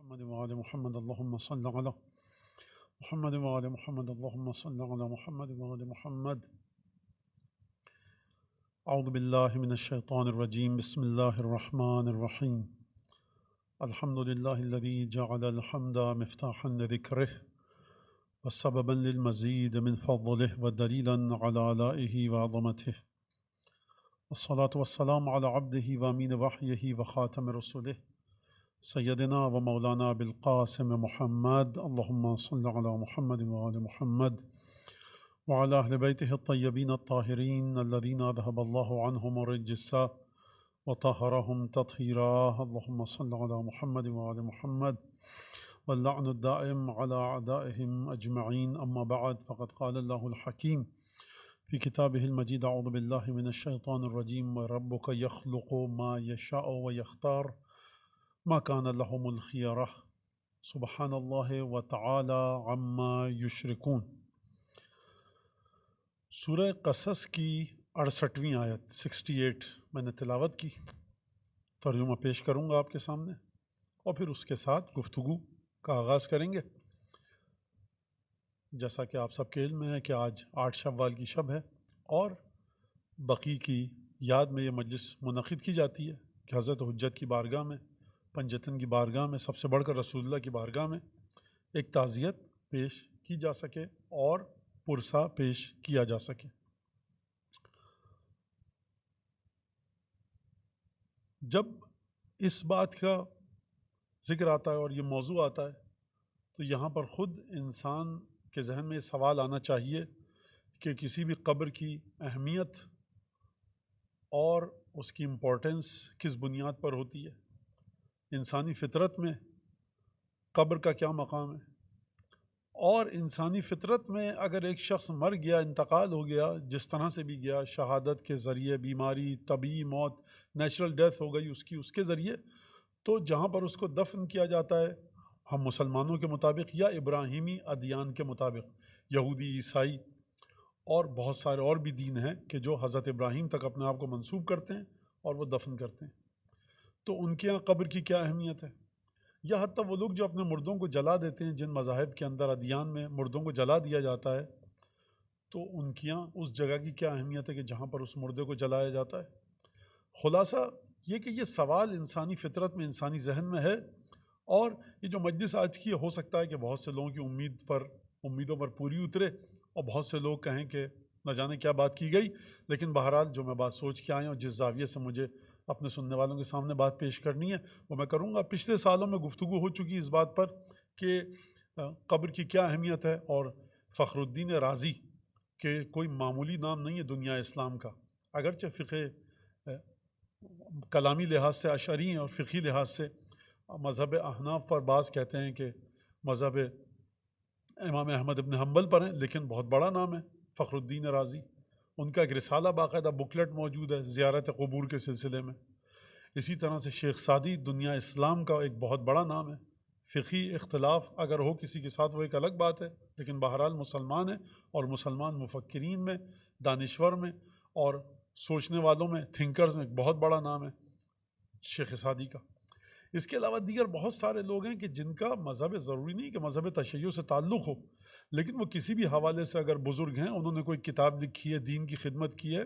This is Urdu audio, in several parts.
محمد وآل محمد اللهم صل على محمد وآل محمد اللهم صل على محمد وآل محمد. أعوذ بالله من الشيطان الرجيم. بسم الله الرحمن الرحيم. الحمد لله الذي جعل الحمد مفتاحا لذكره وسببا للمزيد من فضله ودليلا على آلائه وعظمته. والصلاة والسلام على عبده وأمين وحيه وخاتم رسله سیدنا و مولانا بالقاسم محمد اللهم صل على محمد وآل محمد وعلى أهل بيته الطيبين الطاهرين الذين أذهب الله عنهم الرجس وطهرهم تطهيرا. اللهم صل على محمد وآل محمد واللعن الدائم على أعدائهم أجمعين. أما بعد، فقد قال الله الحكيم في كتابه المجيد: أعوذ بالله من الشيطان الرجيم وربك يخلق ما يشاء ويختار ما كان لهم الخيرة سبحان الله وتعالى عما يشركون. سورہ قصص کی 68ویں آیت 68 میں نے تلاوت کی، ترجمہ پیش کروں گا آپ کے سامنے اور پھر اس کے ساتھ گفتگو کا آغاز کریں گے. جیسا کہ آپ سب کے علم میں ہے کہ آج 8 شوال کی شب ہے اور بقی کی یاد میں یہ مجلس منعقد کی جاتی ہے کہ حضرت حجت کی بارگاہ میں، پنجتن کی بارگاہ میں، سب سے بڑھ کر رسول اللہ کی بارگاہ میں ایک تعزیت پیش کی جا سکے اور پرسہ پیش کیا جا سکے. جب اس بات کا ذکر آتا ہے اور یہ موضوع آتا ہے تو یہاں پر خود انسان کے ذہن میں سوال آنا چاہیے کہ کسی بھی قبر کی اہمیت اور اس کی امپورٹنس کس بنیاد پر ہوتی ہے. انسانی فطرت میں قبر کا کیا مقام ہے، اور انسانی فطرت میں اگر ایک شخص مر گیا، انتقال ہو گیا، جس طرح سے بھی گیا، شہادت کے ذریعے، بیماری، طبیعی موت، نیچرل ڈیتھ ہو گئی اس کے ذریعے، تو جہاں پر اس کو دفن کیا جاتا ہے ہم مسلمانوں کے مطابق یا ابراہیمی ادیان کے مطابق، یہودی، عیسائی اور بہت سارے اور بھی دین ہیں کہ جو حضرت ابراہیم تک اپنے آپ کو منسوب کرتے ہیں اور وہ دفن کرتے ہیں، تو ان کے یہاں قبر کی کیا اہمیت ہے. یا حتیٰ وہ لوگ جو اپنے مردوں کو جلا دیتے ہیں، جن مذاہب کے اندر ادیان میں مردوں کو جلا دیا جاتا ہے، تو ان کے یہاں اس جگہ کی کیا اہمیت ہے کہ جہاں پر اس مردے کو جلایا جاتا ہے. خلاصہ یہ کہ یہ سوال انسانی فطرت میں، انسانی ذہن میں ہے، اور یہ جو مجلس آج کی ہو سکتا ہے کہ بہت سے لوگوں کی امیدوں پر پوری اترے اور بہت سے لوگ کہیں کہ نہ جانے کیا بات کی گئی، لیکن بہرحال جو میں بات سوچ کے آیا ہوں، جس زاویے سے مجھے اپنے سننے والوں کے سامنے بات پیش کرنی ہے وہ میں کروں گا. پچھلے سالوں میں گفتگو ہو چکی اس بات پر کہ قبر کی کیا اہمیت ہے، اور فخر الدین رازی کہ کوئی معمولی نام نہیں ہے دنیا اسلام کا، اگرچہ فقہ کلامی لحاظ سے اشعری ہیں اور فقہی لحاظ سے مذہب احناف پر بعض کہتے ہیں کہ مذہب امام احمد ابن حنبل پر ہیں، لیکن بہت بڑا نام ہے فخر الدین رازی. ان کا ایک رسالہ باقاعدہ بکلیٹ موجود ہے زیارت قبور کے سلسلے میں. اسی طرح سے شیخ سعدی دنیا اسلام کا ایک بہت بڑا نام ہے. فقہی اختلاف اگر ہو کسی کے ساتھ وہ ایک الگ بات ہے، لیکن بہرحال مسلمان ہیں، اور مسلمان مفکرین میں، دانشور میں اور سوچنے والوں میں، تھنکرز میں ایک بہت بڑا نام ہے شیخ سعدی کا. اس کے علاوہ دیگر بہت سارے لوگ ہیں کہ جن کا مذہب ضروری نہیں کہ مذہب تشیع سے تعلق ہو، لیکن وہ کسی بھی حوالے سے اگر بزرگ ہیں، انہوں نے کوئی کتاب لکھی ہے، دین کی خدمت کی ہے،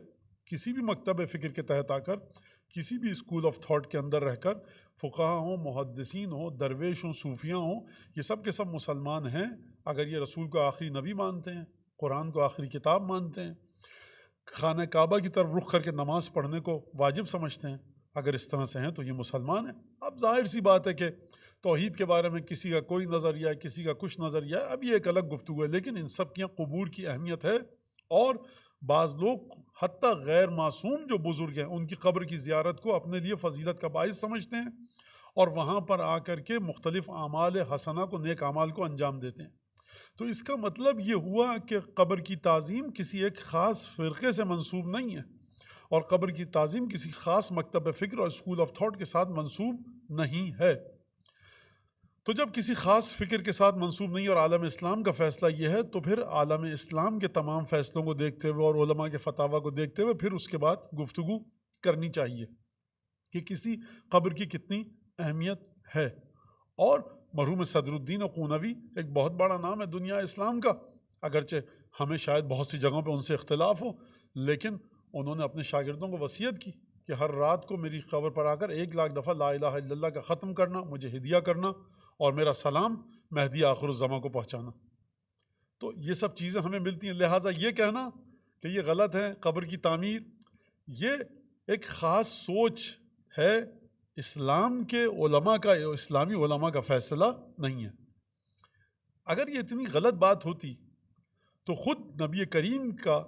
کسی بھی مکتب فکر کے تحت آ کر، کسی بھی اسکول آف تھاٹ کے اندر رہ کر، فقہا ہوں، محدثین ہوں، درویش ہوں، صوفیاں ہوں، یہ سب کے سب مسلمان ہیں اگر یہ رسول کو آخری نبی مانتے ہیں، قرآن کو آخری کتاب مانتے ہیں، خانہ کعبہ کی طرف رخ کر کے نماز پڑھنے کو واجب سمجھتے ہیں. اگر اس طرح سے ہیں تو یہ مسلمان ہیں. اب ظاہر سی بات ہے کہ توحید کے بارے میں کسی کا کوئی نظریہ ہے، کسی کا کچھ نظریہ ہے، اب یہ ایک الگ گفتگو ہے، لیکن ان سب کی قبور کی اہمیت ہے. اور بعض لوگ حتیٰ غیر معصوم جو بزرگ ہیں ان کی قبر کی زیارت کو اپنے لیے فضیلت کا باعث سمجھتے ہیں اور وہاں پر آ کر کے مختلف اعمال حسنہ کو، نیک اعمال کو انجام دیتے ہیں. تو اس کا مطلب یہ ہوا کہ قبر کی تعظیم کسی ایک خاص فرقے سے منسوب نہیں ہے، اور قبر کی تعظیم کسی خاص مکتب فکر اور اسکول آف تھاٹ کے ساتھ منسوب نہیں ہے. تو جب کسی خاص فکر کے ساتھ منسوب نہیں اور عالم اسلام کا فیصلہ یہ ہے، تو پھر عالم اسلام کے تمام فیصلوں کو دیکھتے ہوئے اور علماء کے فتاویٰ کو دیکھتے ہوئے پھر اس کے بعد گفتگو کرنی چاہیے کہ کسی قبر کی کتنی اہمیت ہے. اور مرحوم صدر الدین قونوی ایک بہت بڑا نام ہے دنیا اسلام کا، اگرچہ ہمیں شاید بہت سی جگہوں پہ ان سے اختلاف ہو، لیکن انہوں نے اپنے شاگردوں کو وصیت کی کہ ہر رات کو میری قبر پر آ کر 1,00,000 دفعہ لا الہ الا اللہ کا ختم کرنا، مجھے ہدیہ کرنا اور میرا سلام مہدی آخر الزماں کو پہنچانا۔ تو یہ سب چیزیں ہمیں ملتی ہیں، لہٰذا یہ کہنا کہ یہ غلط ہے قبر کی تعمیر، یہ ایک خاص سوچ ہے، اسلام کے علماء کا، اسلامی علماء کا فیصلہ نہیں ہے۔ اگر یہ اتنی غلط بات ہوتی تو خود نبی کریم کا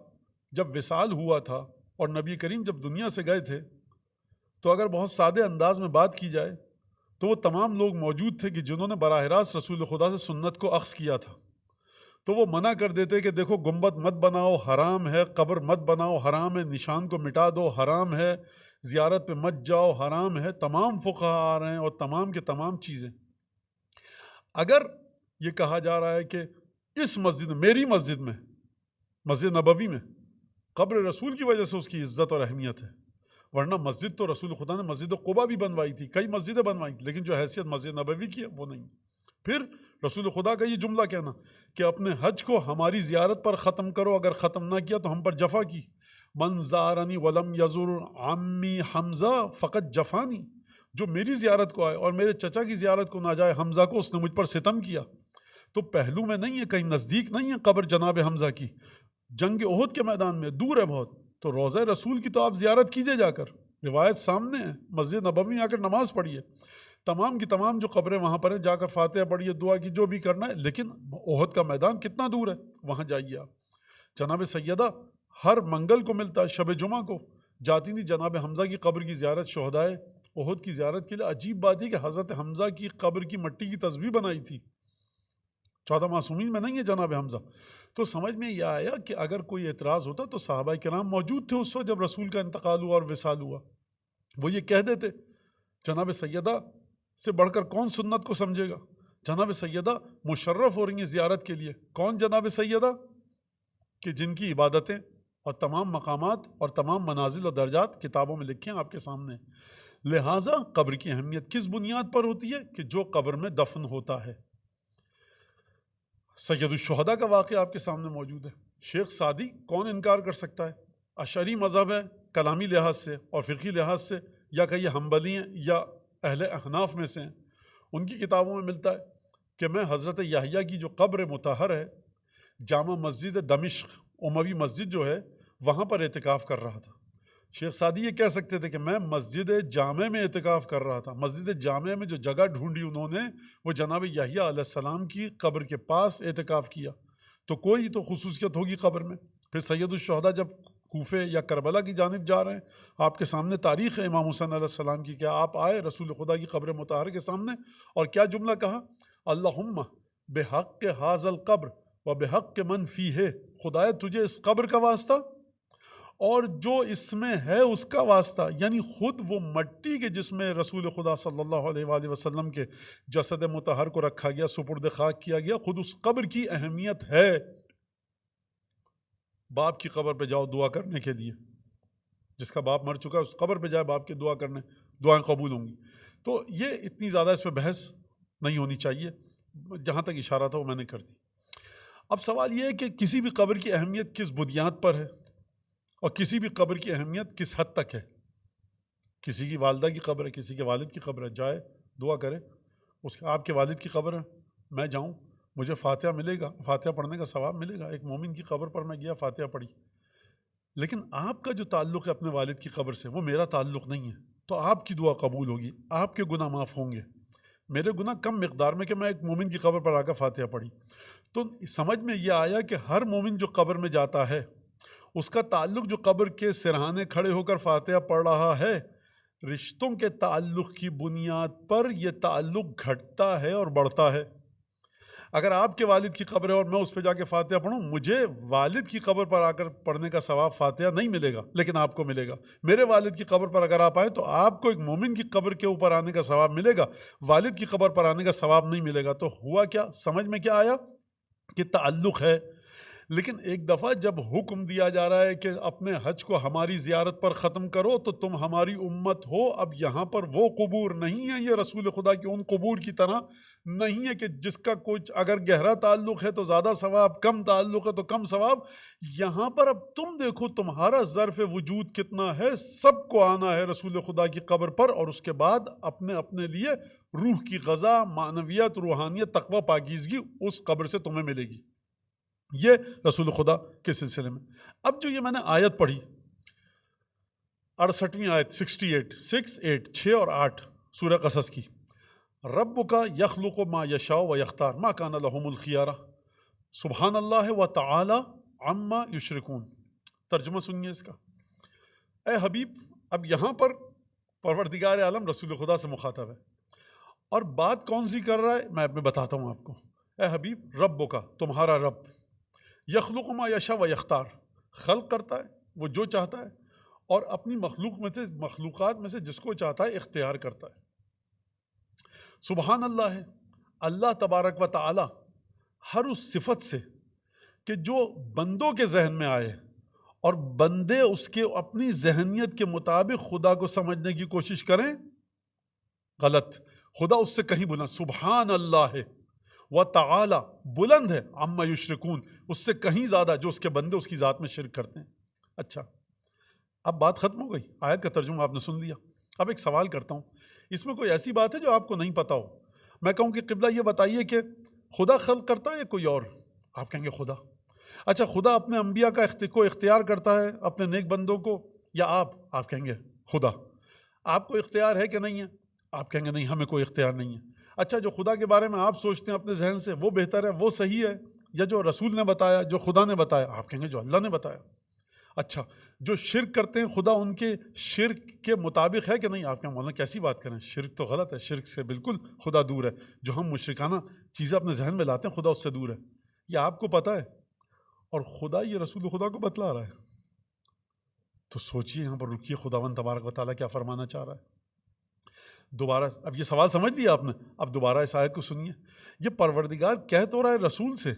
جب وصال ہوا تھا اور نبی کریم جب دنیا سے گئے تھے، تو اگر بہت سادے انداز میں بات کی جائے تو وہ تمام لوگ موجود تھے کہ جنہوں نے براہ راست رسول خدا سے سنت کو اخذ کیا تھا، تو وہ منع کر دیتے کہ دیکھو گنبد مت بناؤ حرام ہے، قبر مت بناؤ حرام ہے، نشان کو مٹا دو حرام ہے، زیارت پہ مت جاؤ حرام ہے۔ تمام فقہا آ رہے ہیں اور تمام کے تمام چیزیں۔ اگر یہ کہا جا رہا ہے کہ اس مسجد میں، میری مسجد میں، مسجد نبوی میں قبر رسول کی وجہ سے اس کی عزت اور اہمیت ہے، ورنہ مسجد تو رسول خدا نے مسجد قباء بھی بنوائی تھی، کئی مسجدیں بنوائی تھیں، لیکن جو حیثیت مسجد نبوی کی ہے وہ نہیں۔ پھر رسول خدا کا یہ جملہ کہنا کہ اپنے حج کو ہماری زیارت پر ختم کرو، اگر ختم نہ کیا تو ہم پر جفا کی، من زارنی ولم یزر عمی حمزہ فقط جفانی، جو میری زیارت کو آئے اور میرے چچا کی زیارت کو نہ جائے حمزہ کو، اس نے مجھ پر ستم کیا۔ تو پہلو میں نہیں ہے، کہیں نزدیک نہیں ہے قبر جناب حمزہ کی، جنگ احد کے میدان میں دور ہے بہت، تو روضہ رسول کی تو آپ زیارت کیجئے جا کر، روایت سامنے ہے، مسجد نبوی میں آ کر نماز پڑھیے، تمام کی تمام جو قبریں وہاں پر ہیں جا کر فاتحہ پڑھیے، دعا کی، جو بھی کرنا ہے، لیکن احد کا میدان کتنا دور ہے، وہاں جائیے آپ۔ جناب سیدہ ہر منگل کو ملتا ہے، شب جمعہ کو جاتی تھی جناب حمزہ کی قبر کی زیارت، شہدائے احد کی زیارت کے لیے۔ عجیب بات ہے کہ حضرت حمزہ کی قبر کی مٹی کی تسبیح بنائی تھی، 14 معصومین میں نہیں ہے جناب حمزہ۔ تو سمجھ میں یہ آیا کہ اگر کوئی اعتراض ہوتا تو صحابہ کرام موجود تھے اس وقت جب رسول کا انتقال ہوا اور وصال ہوا، وہ یہ کہہ دیتے۔ جناب سیدہ سے بڑھ کر کون سنت کو سمجھے گا؟ جناب سیدہ مشرف ہو رہی ہیں زیارت کے لیے، کون جناب سیدہ؟ کہ جن کی عبادتیں اور تمام مقامات اور تمام منازل اور درجات کتابوں میں لکھے ہیں آپ کے سامنے۔ لہٰذا قبر کی اہمیت کس بنیاد پر ہوتی ہے؟ کہ جو قبر میں دفن ہوتا ہے۔ سید الشہداء کا واقعہ آپ کے سامنے موجود ہے۔ شیخ سعدی کون انکار کر سکتا ہے؟ اشعری مذہب ہے کلامی لحاظ سے اور فقہی لحاظ سے، یا کہ یہ حنبلی ہیں یا اہل احناف میں سے ہیں۔ ان کی کتابوں میں ملتا ہے کہ میں حضرت یحییٰ کی جو قبر مطہر ہے، جامع مسجد دمشق اموی مسجد جو ہے، وہاں پر اعتکاف کر رہا تھا۔ شیخ سعدی یہ کہہ سکتے تھے کہ میں مسجد جامع میں اعتکاف کر رہا تھا۔ مسجد جامع میں جو جگہ ڈھونڈی انہوں نے، وہ جناب یحییٰ علیہ السلام کی قبر کے پاس اعتکاف کیا، تو کوئی تو خصوصیت ہوگی قبر میں۔ پھر سید الشہداء جب کوفے یا کربلا کی جانب جا رہے ہیں، آپ کے سامنے تاریخ ہے امام حسین علیہ السلام کی، کیا آپ آئے رسول خدا کی قبر مطہر کے سامنے اور کیا جملہ کہا؟ اللہم بحق ھذا القبر و بحق من فیہ، خدایا تجھے اس قبر کا واسطہ اور جو اس میں ہے اس کا واسطہ، یعنی خود وہ مٹی کے جس میں رسول خدا صلی اللہ علیہ وآلہ وسلم کے جسد مطہر کو رکھا گیا، سپرد خاک کیا گیا، خود اس قبر کی اہمیت ہے۔ باپ کی قبر پہ جاؤ دعا کرنے کے لیے، جس کا باپ مر چکا ہے اس قبر پہ جائے باپ کی دعا کرنے، دعائیں قبول ہوں گی۔ تو یہ اتنی زیادہ اس پہ بحث نہیں ہونی چاہیے، جہاں تک اشارہ تھا وہ میں نے کر دی۔ اب سوال یہ ہے کہ کسی بھی قبر کی اہمیت کس بنیاد پر ہے اور کسی بھی قبر کی اہمیت کس حد تک ہے۔ کسی کی والدہ کی قبر ہے، کسی کے والد کی قبر ہے، جائے دعا کرے، اس کے آپ کے والد کی قبر ہے، میں جاؤں مجھے فاتحہ ملے گا، فاتحہ پڑھنے کا ثواب ملے گا۔ ایک مومن کی قبر پر میں گیا، فاتحہ پڑھی، لیکن آپ کا جو تعلق ہے اپنے والد کی قبر سے وہ میرا تعلق نہیں ہے، تو آپ کی دعا قبول ہوگی، آپ کے گناہ معاف ہوں گے، میرے گناہ کم مقدار میں کہ میں ایک مومن کی قبر پر آ کر فاتحہ پڑھی۔ تو سمجھ میں یہ آیا کہ ہر مومن جو قبر میں جاتا ہے اس کا تعلق جو قبر کے سرہانے کھڑے ہو کر فاتحہ پڑھ رہا ہے، رشتوں کے تعلق کی بنیاد پر یہ تعلق گھٹتا ہے اور بڑھتا ہے۔ اگر آپ کے والد کی قبر ہے اور میں اس پہ جا کے فاتحہ پڑھوں، مجھے والد کی قبر پر آ کر پڑھنے کا ثواب فاتحہ نہیں ملے گا، لیکن آپ کو ملے گا۔ میرے والد کی قبر پر اگر آپ آئیں تو آپ کو ایک مومن کی قبر کے اوپر آنے کا ثواب ملے گا، والد کی قبر پر آنے کا ثواب نہیں ملے گا۔ تو ہوا کیا؟ سمجھ میں کیا آیا کہ تعلق ہے۔ لیکن ایک دفعہ جب حکم دیا جا رہا ہے کہ اپنے حج کو ہماری زیارت پر ختم کرو تو تم ہماری امت ہو، اب یہاں پر وہ قبور نہیں ہے، یہ رسول خدا کی ان قبور کی طرح نہیں ہے کہ جس کا کچھ اگر گہرا تعلق ہے تو زیادہ ثواب، کم تعلق ہے تو کم ثواب۔ یہاں پر اب تم دیکھو تمہارا ظرف وجود کتنا ہے، سب کو آنا ہے رسول خدا کی قبر پر، اور اس کے بعد اپنے اپنے لیے روح کی غذا، معنویت، روحانیت، تقوی، پاکیزگی اس قبر سے تمہیں ملے گی۔ یہ رسول خدا کے سلسلے میں۔ اب جو یہ میں نے آیت پڑھی 68ویں آیت 6 اور 8 سورہ قصص کی، ربک یخلق ما یشاء و یختار ما کان لهم الخیارہ سبحان اللہ و تعالی عما یشرکون۔ ترجمہ سنیے اس کا۔ اے حبیب، اب یہاں پر پروردگار عالم رسول خدا سے مخاطب ہے، اور بات کون سی کر رہا ہے میں بتاتا ہوں آپ کو۔ اے حبیب، ربک تمہارا رب، یخلق ما یشاء و یختار خلق کرتا ہے وہ جو چاہتا ہے، اور اپنی مخلوقات میں سے جس کو چاہتا ہے اختیار کرتا ہے۔ سبحان اللہ ہے، اللہ تبارک و تعالی ہر اس صفت سے کہ جو بندوں کے ذہن میں آئے اور بندے اس کے اپنی ذہنیت کے مطابق خدا کو سمجھنے کی کوشش کریں، غلط۔ خدا اس سے کہیں بلند، سبحان اللہ ہے، و تعالی بلند ہے، عما یشرکون اس سے کہیں زیادہ جو اس کے بندے اس کی ذات میں شرک کرتے ہیں۔ اچھا، اب بات ختم ہو گئی، آیت کا ترجمہ آپ نے سن لیا۔ اب ایک سوال کرتا ہوں، اس میں کوئی ایسی بات ہے جو آپ کو نہیں پتا ہو؟ میں کہوں کہ قبلہ یہ بتائیے کہ خدا خلق کرتا ہے یا کوئی اور؟ آپ کہیں گے خدا۔ اچھا، خدا اپنے انبیاء کو اختیار کرتا ہے، اپنے نیک بندوں کو، یا آپ کہیں گے خدا۔ آپ کو اختیار ہے کہ نہیں ہے؟ آپ کہیں گے نہیں، ہمیں کوئی اختیار نہیں ہے۔ اچھا، جو خدا کے بارے میں آپ سوچتے ہیں اپنے ذہن سے وہ بہتر ہے، وہ صحیح ہے، یا جو رسول نے بتایا، جو خدا نے بتایا؟ آپ کہیں گے جو اللہ نے بتایا۔ اچھا، جو شرک کرتے ہیں خدا ان کے شرک کے مطابق ہے کہ نہیں؟ آپ کہیں مولانا کیسی بات کریں، شرک تو غلط ہے، شرک سے بالکل خدا دور ہے، جو ہم مشرکانہ چیزیں اپنے ذہن میں لاتے ہیں خدا اس سے دور ہے۔ یہ آپ کو پتہ ہے اور خدا یہ رسول خدا کو بتلا رہا ہے، تو سوچئے یہاں پر رکیے، خداوند تبارک و تعالیٰ کیا فرمانا چاہ رہا ہے۔ دوبارہ اب یہ سوال سمجھ لیا آپ نے، اب دوبارہ اس آیت کو سنیے۔ یہ پروردگار کہہ تو رہا ہے رسول سے،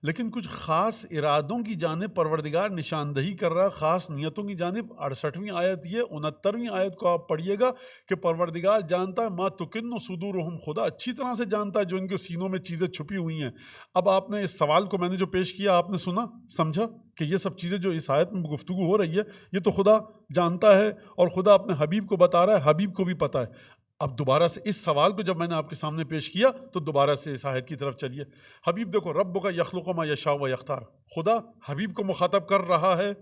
لیکن کچھ خاص ارادوں کی جانب پروردگار نشاندہی کر رہا ہے، خاص نیتوں کی جانب۔ 68ویں آیت یہ 69ویں آیت کو آپ پڑھیے گا کہ پروردگار جانتا ہے ما تکن صدورہم، خدا اچھی طرح سے جانتا ہے جو ان کے سینوں میں چیزیں چھپی ہوئی ہیں۔ اب آپ نے اس سوال کو میں نے جو پیش کیا آپ نے سنا، سمجھا کہ یہ سب چیزیں جو اس آیت میں گفتگو ہو رہی ہے یہ تو خدا جانتا ہے، اور خدا اپنے حبیب کو بتا رہا ہے، حبیب کو بھی پتہ ہے۔ اب دوبارہ سے اس سوال کو جب میں نے آپ کے سامنے پیش کیا تو دوبارہ سے اس آیت کی طرف چلیے۔ حبیب دیکھو، ربک یخلق ما یشاء و یختار، خدا حبیب کو مخاطب کر رہا ہے،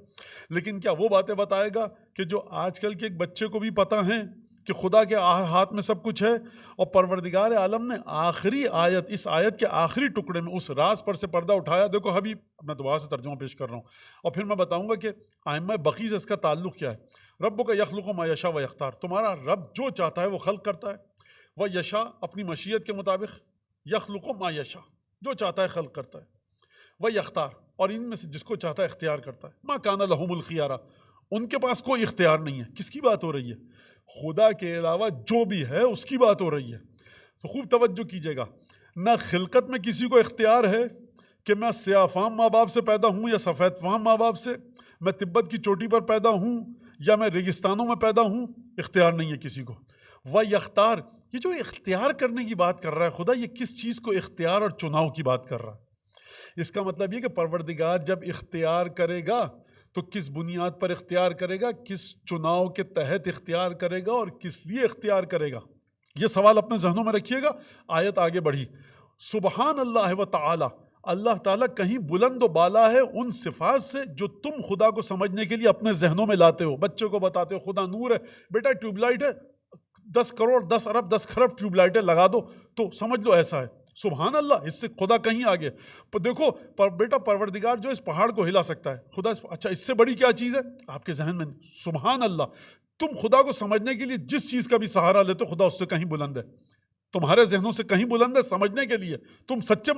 لیکن کیا وہ باتیں بتائے گا کہ جو آج کل کے ایک بچے کو بھی پتہ ہیں کہ خدا کے ہاتھ میں سب کچھ ہے؟ اور پروردگار عالم نے آخری آیت، اس آیت کے آخری ٹکڑے میں اس راز پر سے پردہ اٹھایا۔ دیکھو حبیب، میں دوبارہ سے ترجمہ پیش کر رہا ہوں، اور پھر میں بتاؤں گا کہ ائمہ بقی سے اس کا تعلق کیا ہے۔ ربک یخلق ما یشاء و یختار، تمہارا رب جو چاہتا ہے وہ خلق کرتا ہے، وہ یشاء اپنی مشیت کے مطابق، یخلق ما یشاء جو چاہتا ہے خلق کرتا ہے، وہ یختار اور ان میں سے جس کو چاہتا ہے اختیار کرتا ہے۔ ما کان لہم الخیارہ، ان کے پاس کوئی اختیار نہیں ہے۔ کس کی بات ہو رہی ہے؟ خدا کے علاوہ جو بھی ہے اس کی بات ہو رہی ہے۔ تو خوب توجہ کیجیے گا، نہ خلقت میں کسی کو اختیار ہے کہ میں سیاہ فام ماں باپ سے پیدا ہوں یا سفید فام ماں باپ سے، میں تبت کی چوٹی پر پیدا ہوں یا میں ریگستانوں میں پیدا ہوں، اختیار نہیں ہے کسی کو۔ وہ یختار، یہ جو اختیار کرنے کی بات کر رہا ہے خدا، یہ کس چیز کو اختیار اور چناؤ کی بات کر رہا ہے؟ اس کا مطلب یہ کہ پروردگار جب اختیار کرے گا تو کس بنیاد پر اختیار کرے گا، کس چناؤ کے تحت اختیار کرے گا اور کس لیے اختیار کرے گا؟ یہ سوال اپنے ذہنوں میں رکھیے گا۔ آیت آگے بڑھی، سبحان اللہ و تعالی، اللہ تعالیٰ کہیں بلند و بالا ہے ان صفات سے جو تم خدا کو سمجھنے کے لیے اپنے ذہنوں میں لاتے ہو، بچوں کو بتاتے ہو خدا نور ہے، بیٹا ٹیوب لائٹ ہے، 10 کروڑ 10 ارب 10 خرب ٹیوب لائٹیں لگا دو تو سمجھ لو ایسا ہے۔ سبحان اللہ، اس سے خدا کہیں آگے۔ دیکھو بیٹا پروردگار جو اس پہاڑ کو ہلا سکتا ہے، خدا اچھا اس سے بڑی کیا چیز ہے آپ کے ذہن میں؟ سبحان اللہ، تم خدا کو سمجھنے کے لیے جس چیز کا بھی سہارا لیتے ہو خدا اس سے کہیں بلند ہے، تمہارے ذہنوں سے کہیں بلند ہے سمجھنے کے لیے۔ تم سچے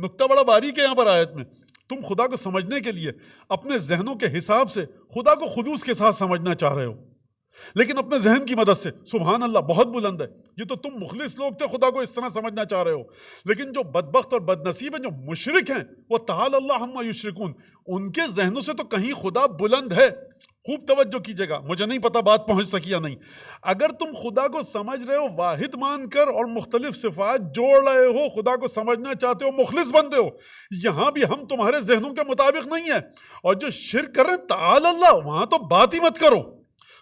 نکتہ بڑا باریک ہے یہاں پر آیت میں، تم خدا کو سمجھنے کے لیے اپنے ذہنوں کے حساب سے خدا کو خلوص کے ساتھ سمجھنا چاہ رہے ہو، لیکن اپنے ذہن کی مدد سے. سبحان اللہ, بہت بلند ہے. یہ تو تم مخلص لوگ تھے, خدا کو اس طرح سمجھنا چاہ رہے ہو. لیکن جو بدبخت اور بد نصیب ہیں, جو مشرک ہیں, وہ تعالی اللہ عما یشرکون, ان کے ذہنوں سے تو کہیں خدا بلند ہے. خوب توجہ کیجیے گا, مجھے نہیں پتا بات پہنچ سکی یا نہیں. اگر تم خدا کو سمجھ رہے ہو واحد مان کر اور مختلف صفات جوڑ رہے ہو, خدا کو سمجھنا چاہتے ہو, مخلص بندے ہو, یہاں بھی ہم تمہارے ذہنوں کے مطابق نہیں ہے. اور جو شرک کر رہے ہیں تعالی اللہ, وہاں تو بات ہی مت کرو.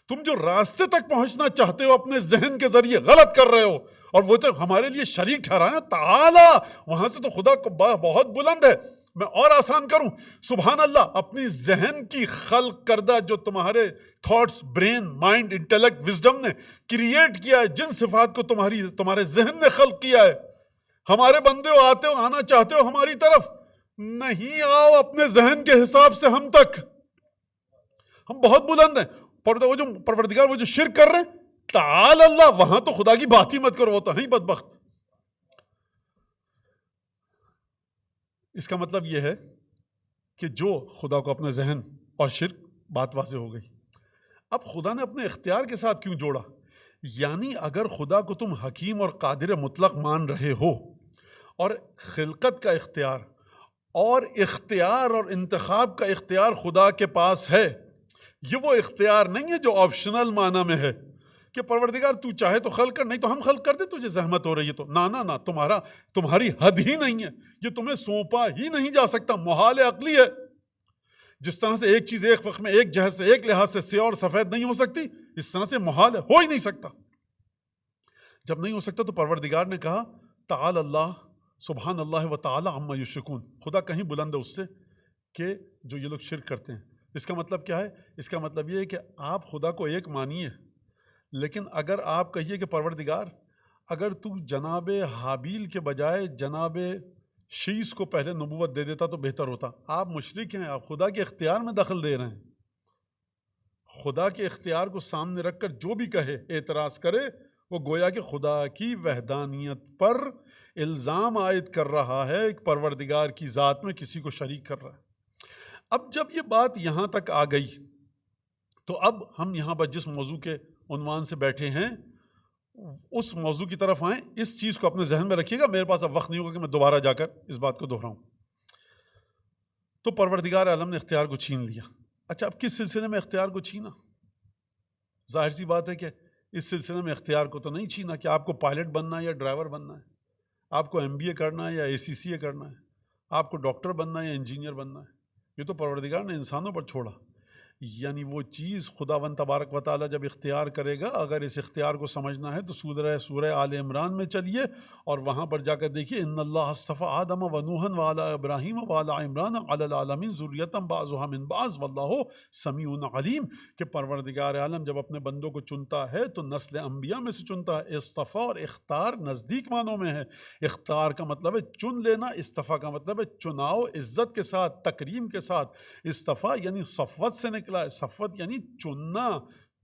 تم جو راستے تک پہنچنا چاہتے ہو اپنے ذہن کے ذریعے, غلط کر رہے ہو, اور وہ تو ہمارے لیے شریک ٹھہرانا تعالی, وہاں سے تو خدا کو بہت بلند ہے. میں اور آسان کروں, سبحان اللہ, اپنی ذہن کی خلق کردہ جو تمہارے thoughts, brain, mind, intellect, wisdom نے کریٹ کیا ہے, جن صفات کو تمہارے ذہن نے خلق کیا ہے. ہمارے بندے ہو, آتے ہو, آنا چاہتے ہو ہماری طرف, نہیں آؤ اپنے ذہن کے حساب سے ہم تک. ہم بہت بلند ہیں. وہ جو پروردگار, وہ جو شرک کر رہے ہیں تعالی اللہ, وہاں تو خدا کی بات ہی مت کرو, وہ تو ہیں بدبخت. اس کا مطلب یہ ہے کہ جو خدا کو اپنے ذہن اور شرک, بات واضح ہو گئی. اب خدا نے اپنے اختیار کے ساتھ کیوں جوڑا؟ یعنی اگر خدا کو تم حکیم اور قادر مطلق مان رہے ہو, اور خلقت کا اختیار اور انتخاب کا اختیار خدا کے پاس ہے, یہ وہ اختیار نہیں ہے جو آپشنل معنی میں ہے کہ پروردگار تو چاہے تو خلق کر, نہیں تو ہم خلق کر دیں, تجھے زحمت ہو رہی ہے تو. نہ, تمہاری حد ہی نہیں ہے, یہ تمہیں سونپا ہی نہیں جا سکتا, محال عقلی ہے. جس طرح سے ایک چیز ایک وقت میں ایک جہت سے, ایک لحاظ سے سیاہ اور سفید نہیں ہو سکتی, اس طرح سے محال ہے, ہو ہی نہیں سکتا. جب نہیں ہو سکتا تو پروردگار نے کہا تعالی اللہ, سبحان اللہ و تعالی عما یشرکون, خدا کہیں بلند ہے اس سے کہ جو یہ لوگ شرک کرتے ہیں. اس کا مطلب کیا ہے؟ اس کا مطلب یہ ہے کہ آپ خدا کو ایک مانیے, لیکن اگر آپ کہیے کہ پروردگار, اگر تو جناب حابیل کے بجائے جناب شیس کو پہلے نبوت دے دیتا تو بہتر ہوتا. آپ مشرک ہیں, آپ خدا کے اختیار میں دخل دے رہے ہیں. خدا کے اختیار کو سامنے رکھ کر جو بھی کہے, اعتراض کرے, وہ گویا کہ خدا کی وحدانیت پر الزام عائد کر رہا ہے, ایک پروردگار کی ذات میں کسی کو شریک کر رہا ہے. اب جب یہ بات یہاں تک آ گئی تو اب ہم یہاں پر جس موضوع کے عنوان سے بیٹھے ہیں اس موضوع کی طرف آئیں. اس چیز کو اپنے ذہن میں رکھیے گا, میرے پاس اب وقت نہیں ہوگا کہ میں دوبارہ جا کر اس بات کو دہراؤں. تو پروردگار عالم نے اختیار کو چھین لیا. اچھا, اب کس سلسلے میں اختیار کو چھینا؟ ظاہر سی بات ہے کہ اس سلسلے میں اختیار کو تو نہیں چھینا کہ آپ کو پائلٹ بننا ہے یا ڈرائیور بننا ہے, آپ کو MBA کرنا ہے یا ACCA کرنا ہے, آپ کو ڈاکٹر بننا ہے یا انجینئر بننا ہے. یہ تو پروردگار نے انسانوں پر چھوڑا. یعنی وہ چیز خداوند تبارک و تعالیٰ جب اختیار کرے گا, اگر اس اختیار کو سمجھنا ہے تو سورہ آل عمران میں چلیے اور وہاں پر جا کر دیکھیے, ان اللہ اصطفیٰ آدم و نوحا وآل ابراہیم وآل عمران علی العالمین ذریۃ بعضھا من بعض واللہ سمیع علیم, کہ پروردگار عالم جب اپنے بندوں کو چنتا ہے تو نسل انبیاء میں سے چنتا ہے. اصطفیٰ اور اختار نزدیک معنوں میں ہے. اختار کا مطلب ہے چن لینا, اصطفیٰ کا مطلب ہے چناؤ, عزت کے ساتھ, تکریم کے ساتھ. اصطفیٰ یعنی صفوت سے نکلا ہے, صفوت یعنی چننا,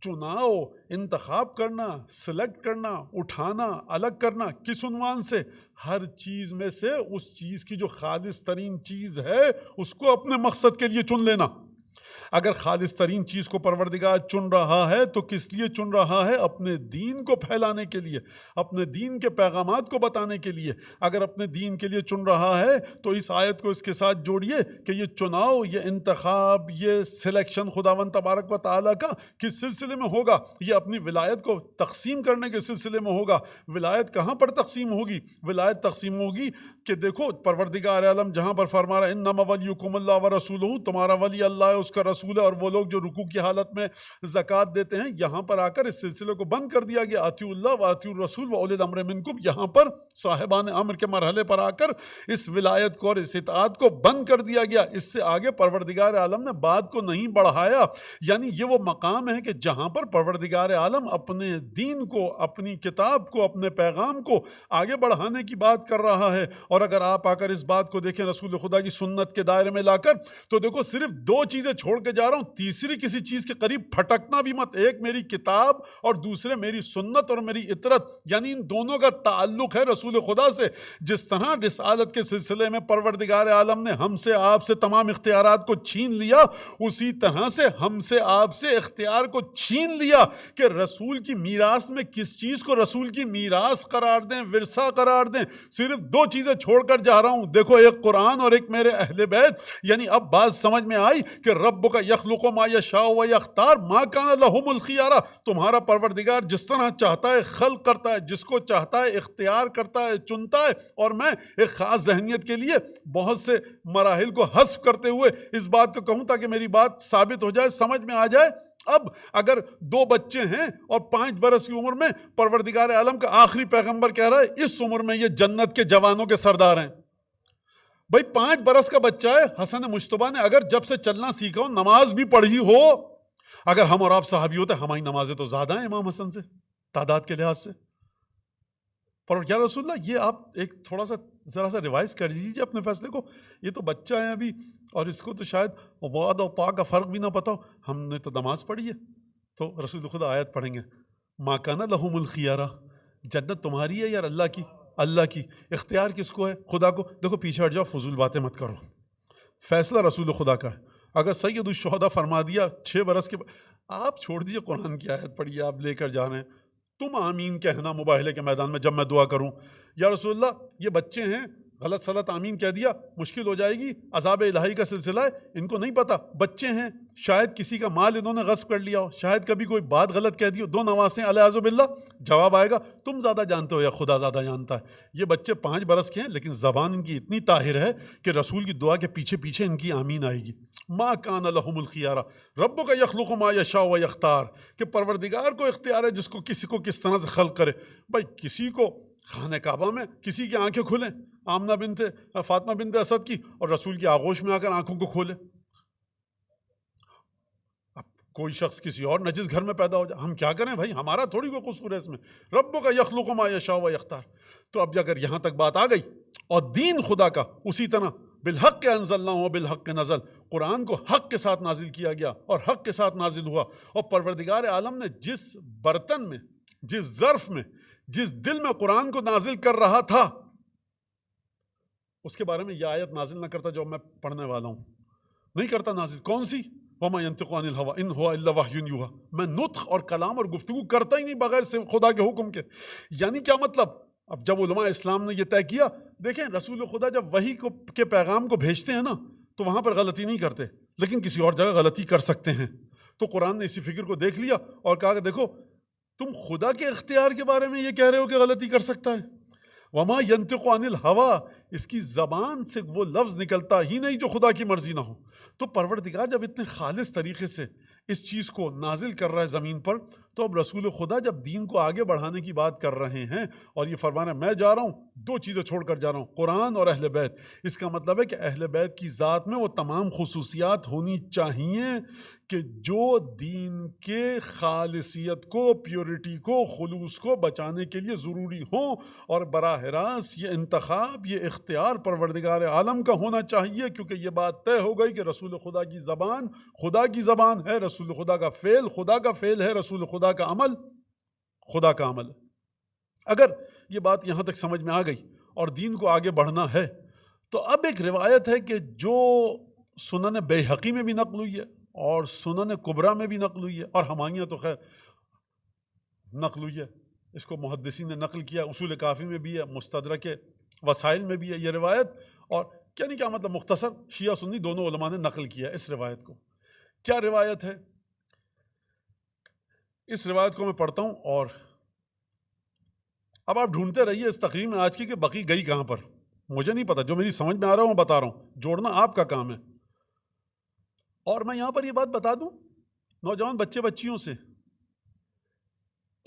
چناؤ, انتخاب کرنا, سلیکٹ کرنا, اٹھانا, الگ کرنا. کس عنوان سے؟ ہر چیز میں سے اس چیز کی جو خالص ترین چیز ہے اس کو اپنے مقصد کے لیے چن لینا. اگر خالص ترین چیز کو پروردگار چن رہا ہے تو کس لیے چن رہا ہے؟ اپنے دین کو پھیلانے کے لیے, اپنے دین کے پیغامات کو بتانے کے لیے. اگر اپنے دین کے لیے چن رہا ہے تو اس آیت کو اس کے ساتھ جوڑیے کہ یہ چناؤ, یہ انتخاب, یہ سلیکشن خداوند تبارک و تعالیٰ کا کس سلسلے میں ہوگا؟ یہ اپنی ولایت کو تقسیم کرنے کے سلسلے میں ہوگا. ولایت کہاں پر تقسیم ہوگی؟ ولایت تقسیم ہوگی کہ دیکھو پروردگار عالم جہاں پر فرما رہا ہے انما ولیکم اللہ ورسولہ, تمہارا ولی اللہ ہے, اس کا رسول ہے, اور وہ لوگ جو رکوع کی حالت میں زکوٰۃ دیتے ہیں. یہاں پر آ کر اس سلسلے کو بند کر دیا گیا, اطیعوا اللہ واطیعوا الرسول واولی الامر منکم. یہاں پر صاحبان امر کے مرحلے پر آ کر اس ولایت کو اور اس اطاعت کو بند کر دیا گیا. اس سے آگے پروردگار عالم نے بات کو نہیں بڑھایا. یعنی یہ وہ مقام ہے کہ جہاں پر پروردگار عالم اپنے دین کو, اپنی کتاب کو, اپنے پیغام کو آگے بڑھانے کی بات کر رہا ہے. اور اگر آپ آ کر اس بات کو دیکھیں رسول خدا کی سنت کے دائرے میں لا کر, تو دیکھو صرف دو چیزیں چھوڑ کے جا رہا ہوں، تیسری کسی چیز کے قریب پھٹکنا بھی مت. ایک میری کتاب اور دوسرے میری سنت اور میری اطرت، یعنی ان دونوں کا تعلق ہے رسول خدا سے. جس طرح رسالت کے سلسلے میں پروردگار عالم نے ہم سے آپ سے تمام اختیارات کو چھین لیا، اسی طرح سے ہم سے آپ سے اختیار کو چھین لیا کہ رسول کی میراث میں کس چیز کو رسول کی میراث قرار دیں، ورثہ قرار دیں. صرف دو چیزیں چھوڑ کر جا رہا ہوں، دیکھو، ایک قرآن اور ایک میرے اہل بیت. یعنی اب بات سمجھ میں آئی کہ رب کا یخلق ما یشاء و یختار ما کان لہم الخیارہ. تمہارا پروردگار جس طرح چاہتا ہے خلق کرتا ہے، جس کو چاہتا ہے اختیار کرتا ہے، چنتا ہے. اور میں ایک خاص ذہنیت کے لیے بہت سے مراحل کو حذف کرتے ہوئے اس بات کو کہوں تاکہ میری بات ثابت ہو جائے، سمجھ میں آ جائے. اب اگر 2 بچے ہیں اور 5 برس کی عمر میں پروردگار عالم کا آخری پیغمبر کہہ رہا ہے اس عمر میں یہ جنت کے جوانوں کے سردار ہیں. بھائی 5 برس کا بچہ ہے، حسن مجتبیٰ نے اگر جب سے چلنا سیکھا ہو، نماز بھی پڑھی ہو. اگر ہم اور آپ صحابی ہوتے، ہماری نمازیں تو زیادہ ہیں امام حسن سے تعداد کے لحاظ سے. پر یا رسول اللہ، یہ آپ ایک تھوڑا سا ذرا سا ریوائز کر دیجیے اپنے فیصلے کو. یہ تو بچہ ہے ابھی، اور اس کو تو شاید وعد اور طاعت کا فرق بھی نہ پتا ہو. ہم نے تو نماز پڑھی ہے، تو رسول خدا آیت پڑھیں گے، ما کان لہم الخیارہ. جنت تمہاری ہے یا اللہ کی؟ اللہ کی. اختیار کس کو ہے؟ خدا کو. دیکھو پیچھے ہٹ جاؤ، فضول باتیں مت کرو، فیصلہ رسول خدا کا ہے. اگر سید الشہداء فرما دیا 6 برس کے آپ چھوڑ دیجیے، قرآن کی آیت پڑھیے، آپ لے کر جا رہے ہیں. تم آمین کہنا مباہلے کے میدان میں جب میں دعا کروں. یا رسول اللہ، یہ بچے ہیں، غلط سلط آمین کہہ دیا، مشکل ہو جائے گی، عذاب الہی کا سلسلہ ہے. ان کو نہیں پتا، بچے ہیں، شاید کسی کا مال انہوں نے غصب کر لیا ہو، شاید کبھی کوئی بات غلط کہہ دی ہو، 2 نواسیں علیہ باللہ. جواب آئے گا تم زیادہ جانتے ہو یا خدا زیادہ جانتا ہے. یہ بچے 5 برس کے ہیں لیکن زبان ان کی اتنی طاہر ہے کہ رسول کی دعا کے پیچھے پیچھے ان کی آمین آئے گی. ما کان لہم الخیارہ رب کا یخلق ما یشاء و یختار. کہ پروردگار کو اختیار ہے جس کو کسی کو کس طرح سے خلق کرے. بھائی کسی کو خانہ کعبہ میں کسی کی آنکھیں کھلیں، آمنہ بنت فاطمہ بنت اسد کی، اور رسول کی آغوش میں آ کر آنکھوں کو کھولے. اب کوئی شخص کسی اور نجس گھر میں پیدا ہو جائے، ہم کیا کریں بھائی؟ ہمارا تھوڑی کوئی قصور ہے اس میں. رب کا یخلق ما یشاء و یختار. تو اب اگر یہاں تک بات آ گئی، اور دین خدا کا اسی طرح بالحق انزلناہ و بالحق نزل، قرآن کو حق کے ساتھ نازل کیا گیا اور حق کے ساتھ نازل ہوا. اور پروردگار عالم نے جس برتن میں، جس ظرف میں، جس دل میں قرآن کو نازل کر رہا تھا، اس کے بارے میں یہ آیت نازل نہ کرتا جو میں پڑھنے والا ہوں. نہیں کرتا نازل. کون سی؟ وما ينطق عن الهوى ان هو الا وحی یوحى. میں نطق اور کلام اور گفتگو کرتا ہی نہیں بغیر سے خدا کے حکم کے. یعنی کیا مطلب؟ اب جب علماء اسلام نے یہ طے کیا، دیکھیں رسول خدا جب وحی کے پیغام کو بھیجتے ہیں نا، تو وہاں پر غلطی نہیں کرتے، لیکن کسی اور جگہ غلطی کر سکتے ہیں. تو قرآن نے اسی فکر کو دیکھ لیا اور کہا کہ دیکھو، تم خدا کے اختیار کے بارے میں یہ کہہ رہے ہو کہ غلطی کر سکتا ہے. وما ينطق عن الهوى، اس کی زبان سے وہ لفظ نکلتا ہی نہیں جو خدا کی مرضی نہ ہو. تو پروردگار جب اتنے خالص طریقے سے اس چیز کو نازل کر رہا ہے زمین پر، تو اب رسول خدا جب دین کو آگے بڑھانے کی بات کر رہے ہیں اور یہ فرمانا ہے میں جا رہا ہوں، 2 چیزیں چھوڑ کر جا رہا ہوں، قرآن اور اہل بیت. اس کا مطلب ہے کہ اہل بیت کی ذات میں وہ تمام خصوصیات ہونی چاہیے کہ جو دین کے خالصیت کو، پیورٹی کو، خلوص کو بچانے کے لیے ضروری ہوں. اور براہ راست یہ انتخاب، یہ اختیار پروردگار عالم کا ہونا چاہیے، کیونکہ یہ بات طے ہو گئی کہ رسول خدا کی زبان خدا کی زبان ہے، رسول خدا کا فعل خدا کا فعل ہے، رسول خدا کا عمل خدا کا عمل ہے. اگر یہ بات یہاں تک سمجھ میں آ گئی اور دین کو آگے بڑھنا ہے، تو اب ایک روایت ہے کہ جو سنن بیہقی میں بھی نقل ہوئی ہے اور سنن کبریٰ میں بھی نقل ہوئی ہے، اور ہمائیاں تو خیر نقل ہوئی ہے، اس کو محدثین نے نقل کیا، اصول کافی میں بھی ہے، مستدرک وسائل میں بھی ہے یہ روایت. اور یعنی کیا مطلب، مختصر شیعہ سنی دونوں علماء نے نقل کیا اس روایت کو. کیا روایت ہے؟ اس روایت کو میں پڑھتا ہوں، اور اب آپ ڈھونڈتے رہیے اس تقریر میں آج کی کہ بقی گئی کہاں پر. مجھے نہیں پتا، جو میری سمجھ میں آ رہا ہوں بتا رہا ہوں، جوڑنا آپ کا کام ہے. اور میں یہاں پر یہ بات بتا دوں نوجوان بچے بچیوں سے،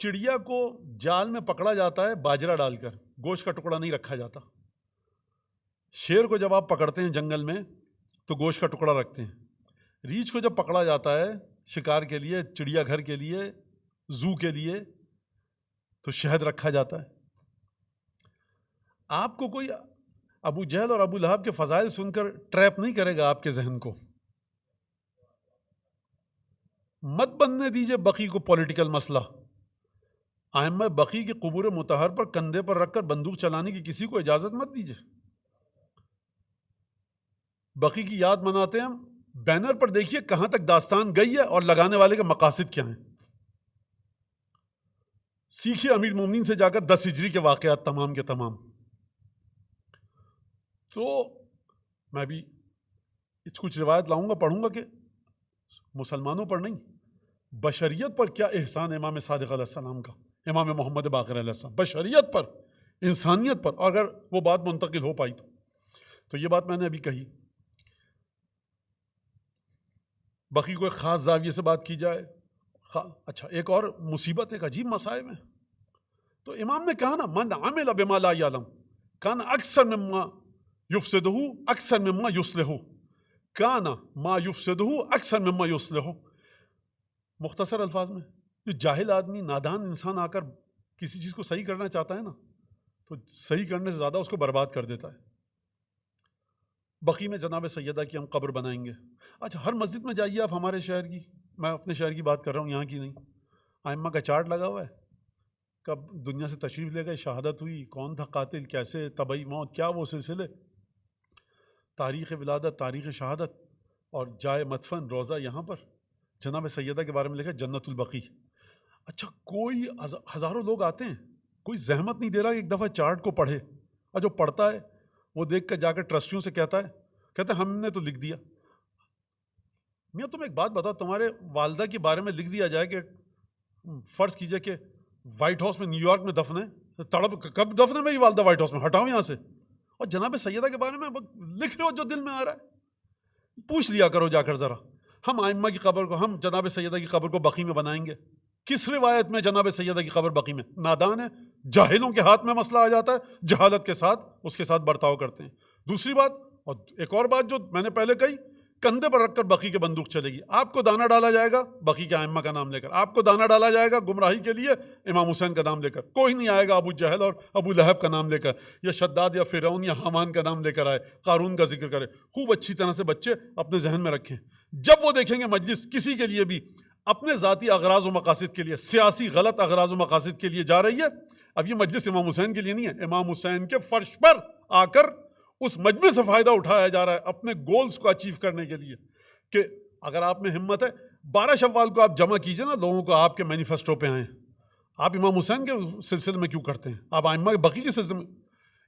چڑیا کو جال میں پکڑا جاتا ہے باجرہ ڈال کر، گوشت کا ٹکڑا نہیں رکھا جاتا. شیر کو جب آپ پکڑتے ہیں جنگل میں تو گوشت کا ٹکڑا رکھتے ہیں. ریچھ کو جب پکڑا جاتا ہے شکار کے لیے، چڑیا گھر کے لیے، زو کے لیے، تو شہد رکھا جاتا ہے. آپ کو کوئی ابو جہل اور ابو لہب کے فضائل سن کر ٹریپ نہیں کرے گا آپ کے ذہن کو. مت بننے دیجئے بقی کو پولیٹیکل مسئلہ. ائمہ بقی کے قبور مطہر پر کندھے پر رکھ کر بندوق چلانے کی کسی کو اجازت مت دیجئے. بقی کی یاد مناتے ہیں ہم، بینر پر دیکھیے کہاں تک داستان گئی ہے اور لگانے والے کے مقاصد کیا ہیں. سیکھیے امیر المومنین سے جا کر 10 ہجری کے واقعات تمام کے تمام. تو میں بھی کچھ روایت لاؤں گا، پڑھوں گا کہ مسلمانوں پر نہیں، بشریت پر کیا احسان امام صادق علیہ السلام کا، امام محمد باقر علیہ السلام، بشریت پر، انسانیت پر. اور اگر وہ بات منتقل ہو پائی تو یہ بات میں نے ابھی کہی. بقی کو ایک خاص زاویے سے بات کی جائے. اچھا، ایک اور مصیبت، ایک عجیب مصائب ہے. تو امام نے کہا نا، من عمل بما لا یعلم کان اکثر مما یفسدہ اکثر مما یصلحہ، کان ما یفسدہ اکثر مما یصلحہ. مختصر الفاظ میں، جو جاہل آدمی، نادان انسان آ کر کسی چیز کو صحیح کرنا چاہتا ہے نا، تو صحیح کرنے سے زیادہ اس کو برباد کر دیتا ہے. بقی میں جناب سیدہ کی ہم قبر بنائیں گے. اچھا، ہر مسجد میں جائیے آپ ہمارے شہر کی، میں اپنے شہر کی بات کر رہا ہوں، یہاں کی نہیں، ائمہ کا چارٹ لگا ہوا ہے، کب دنیا سے تشریف لے گئے، شہادت ہوئی، کون تھا قاتل، کیسے، طبعی موت، کیا وہ سلسلے، تاریخ ولادت، تاریخ شہادت، اور جائے مدفن روضہ یہاں پر. جناب سیدہ کے بارے میں لکھا جنت البقیع. اچھا، کوئی ہزاروں لوگ آتے ہیں، کوئی زحمت نہیں دے رہا کہ ایک دفعہ چارٹ کو پڑھے. اور جو پڑھتا ہے وہ دیکھ کر جا کر ٹرسٹیوں سے کہتا ہے ہم نے تو لکھ دیا. میاں تم ایک بات بتاؤ، تمہارے والدہ کے بارے میں لکھ دیا جائے کہ فرض کیجئے کہ وائٹ ہاؤس میں، نیو یارک میں دفن ہے، تڑپ کب دفن ہے میری والدہ وائٹ ہاؤس میں، ہٹاؤ یہاں سے. اور جناب سیدہ کے بارے میں لکھ رہے ہو جو دل میں آ رہا ہے. پوچھ لیا کرو جا کر ذرا. ہم ائمہ کی قبر کو، ہم جناب سیدہ کی قبر کو بقی میں بنائیں گے. کس روایت میں جناب سیدہ کی قبر بقی میں؟ نادان ہے، جاہلوں کے ہاتھ میں مسئلہ آ جاتا ہے، جہالت کے ساتھ اس کے ساتھ برتاؤ کرتے ہیں. دوسری بات، اور ایک اور بات جو میں نے پہلے کہی، کندھے پر رکھ کر بقی کے بندوق چلے گی. آپ کو دانہ ڈالا جائے گا بقی کے ائمہ کا نام لے کر، آپ کو دانہ ڈالا جائے گا گمراہی کے لیے امام حسین کا نام لے کر. کوئی نہیں آئے گا ابو جہل اور ابو لہب کا نام لے کر، یا شداد یا فرعون یا حامان کا نام لے کر آئے، قارون کا ذکر کرے. خوب اچھی طرح سے بچے اپنے ذہن میں رکھیں، جب وہ دیکھیں گے مجلس کسی کے لیے بھی اپنے ذاتی اغراض و مقاصد کے لیے، سیاسی غلط اغراض و مقاصد کے لیے جا رہی ہے، اب یہ مجلس امام حسین کے لیے نہیں ہے، امام حسین کے فرش پر آ کر اس مجمع سے فائدہ اٹھایا جا رہا ہے اپنے گولز کو اچیو کرنے کے لیے. کہ اگر آپ میں ہمت ہے، 12 شوال کو آپ جمع کیجئے نا لوگوں کو، آپ کے مینیفیسٹو پہ آئیں. آپ امام حسین کے سلسلے میں کیوں کرتے ہیں؟ آپ ائمہ بقی کے سلسلے میں.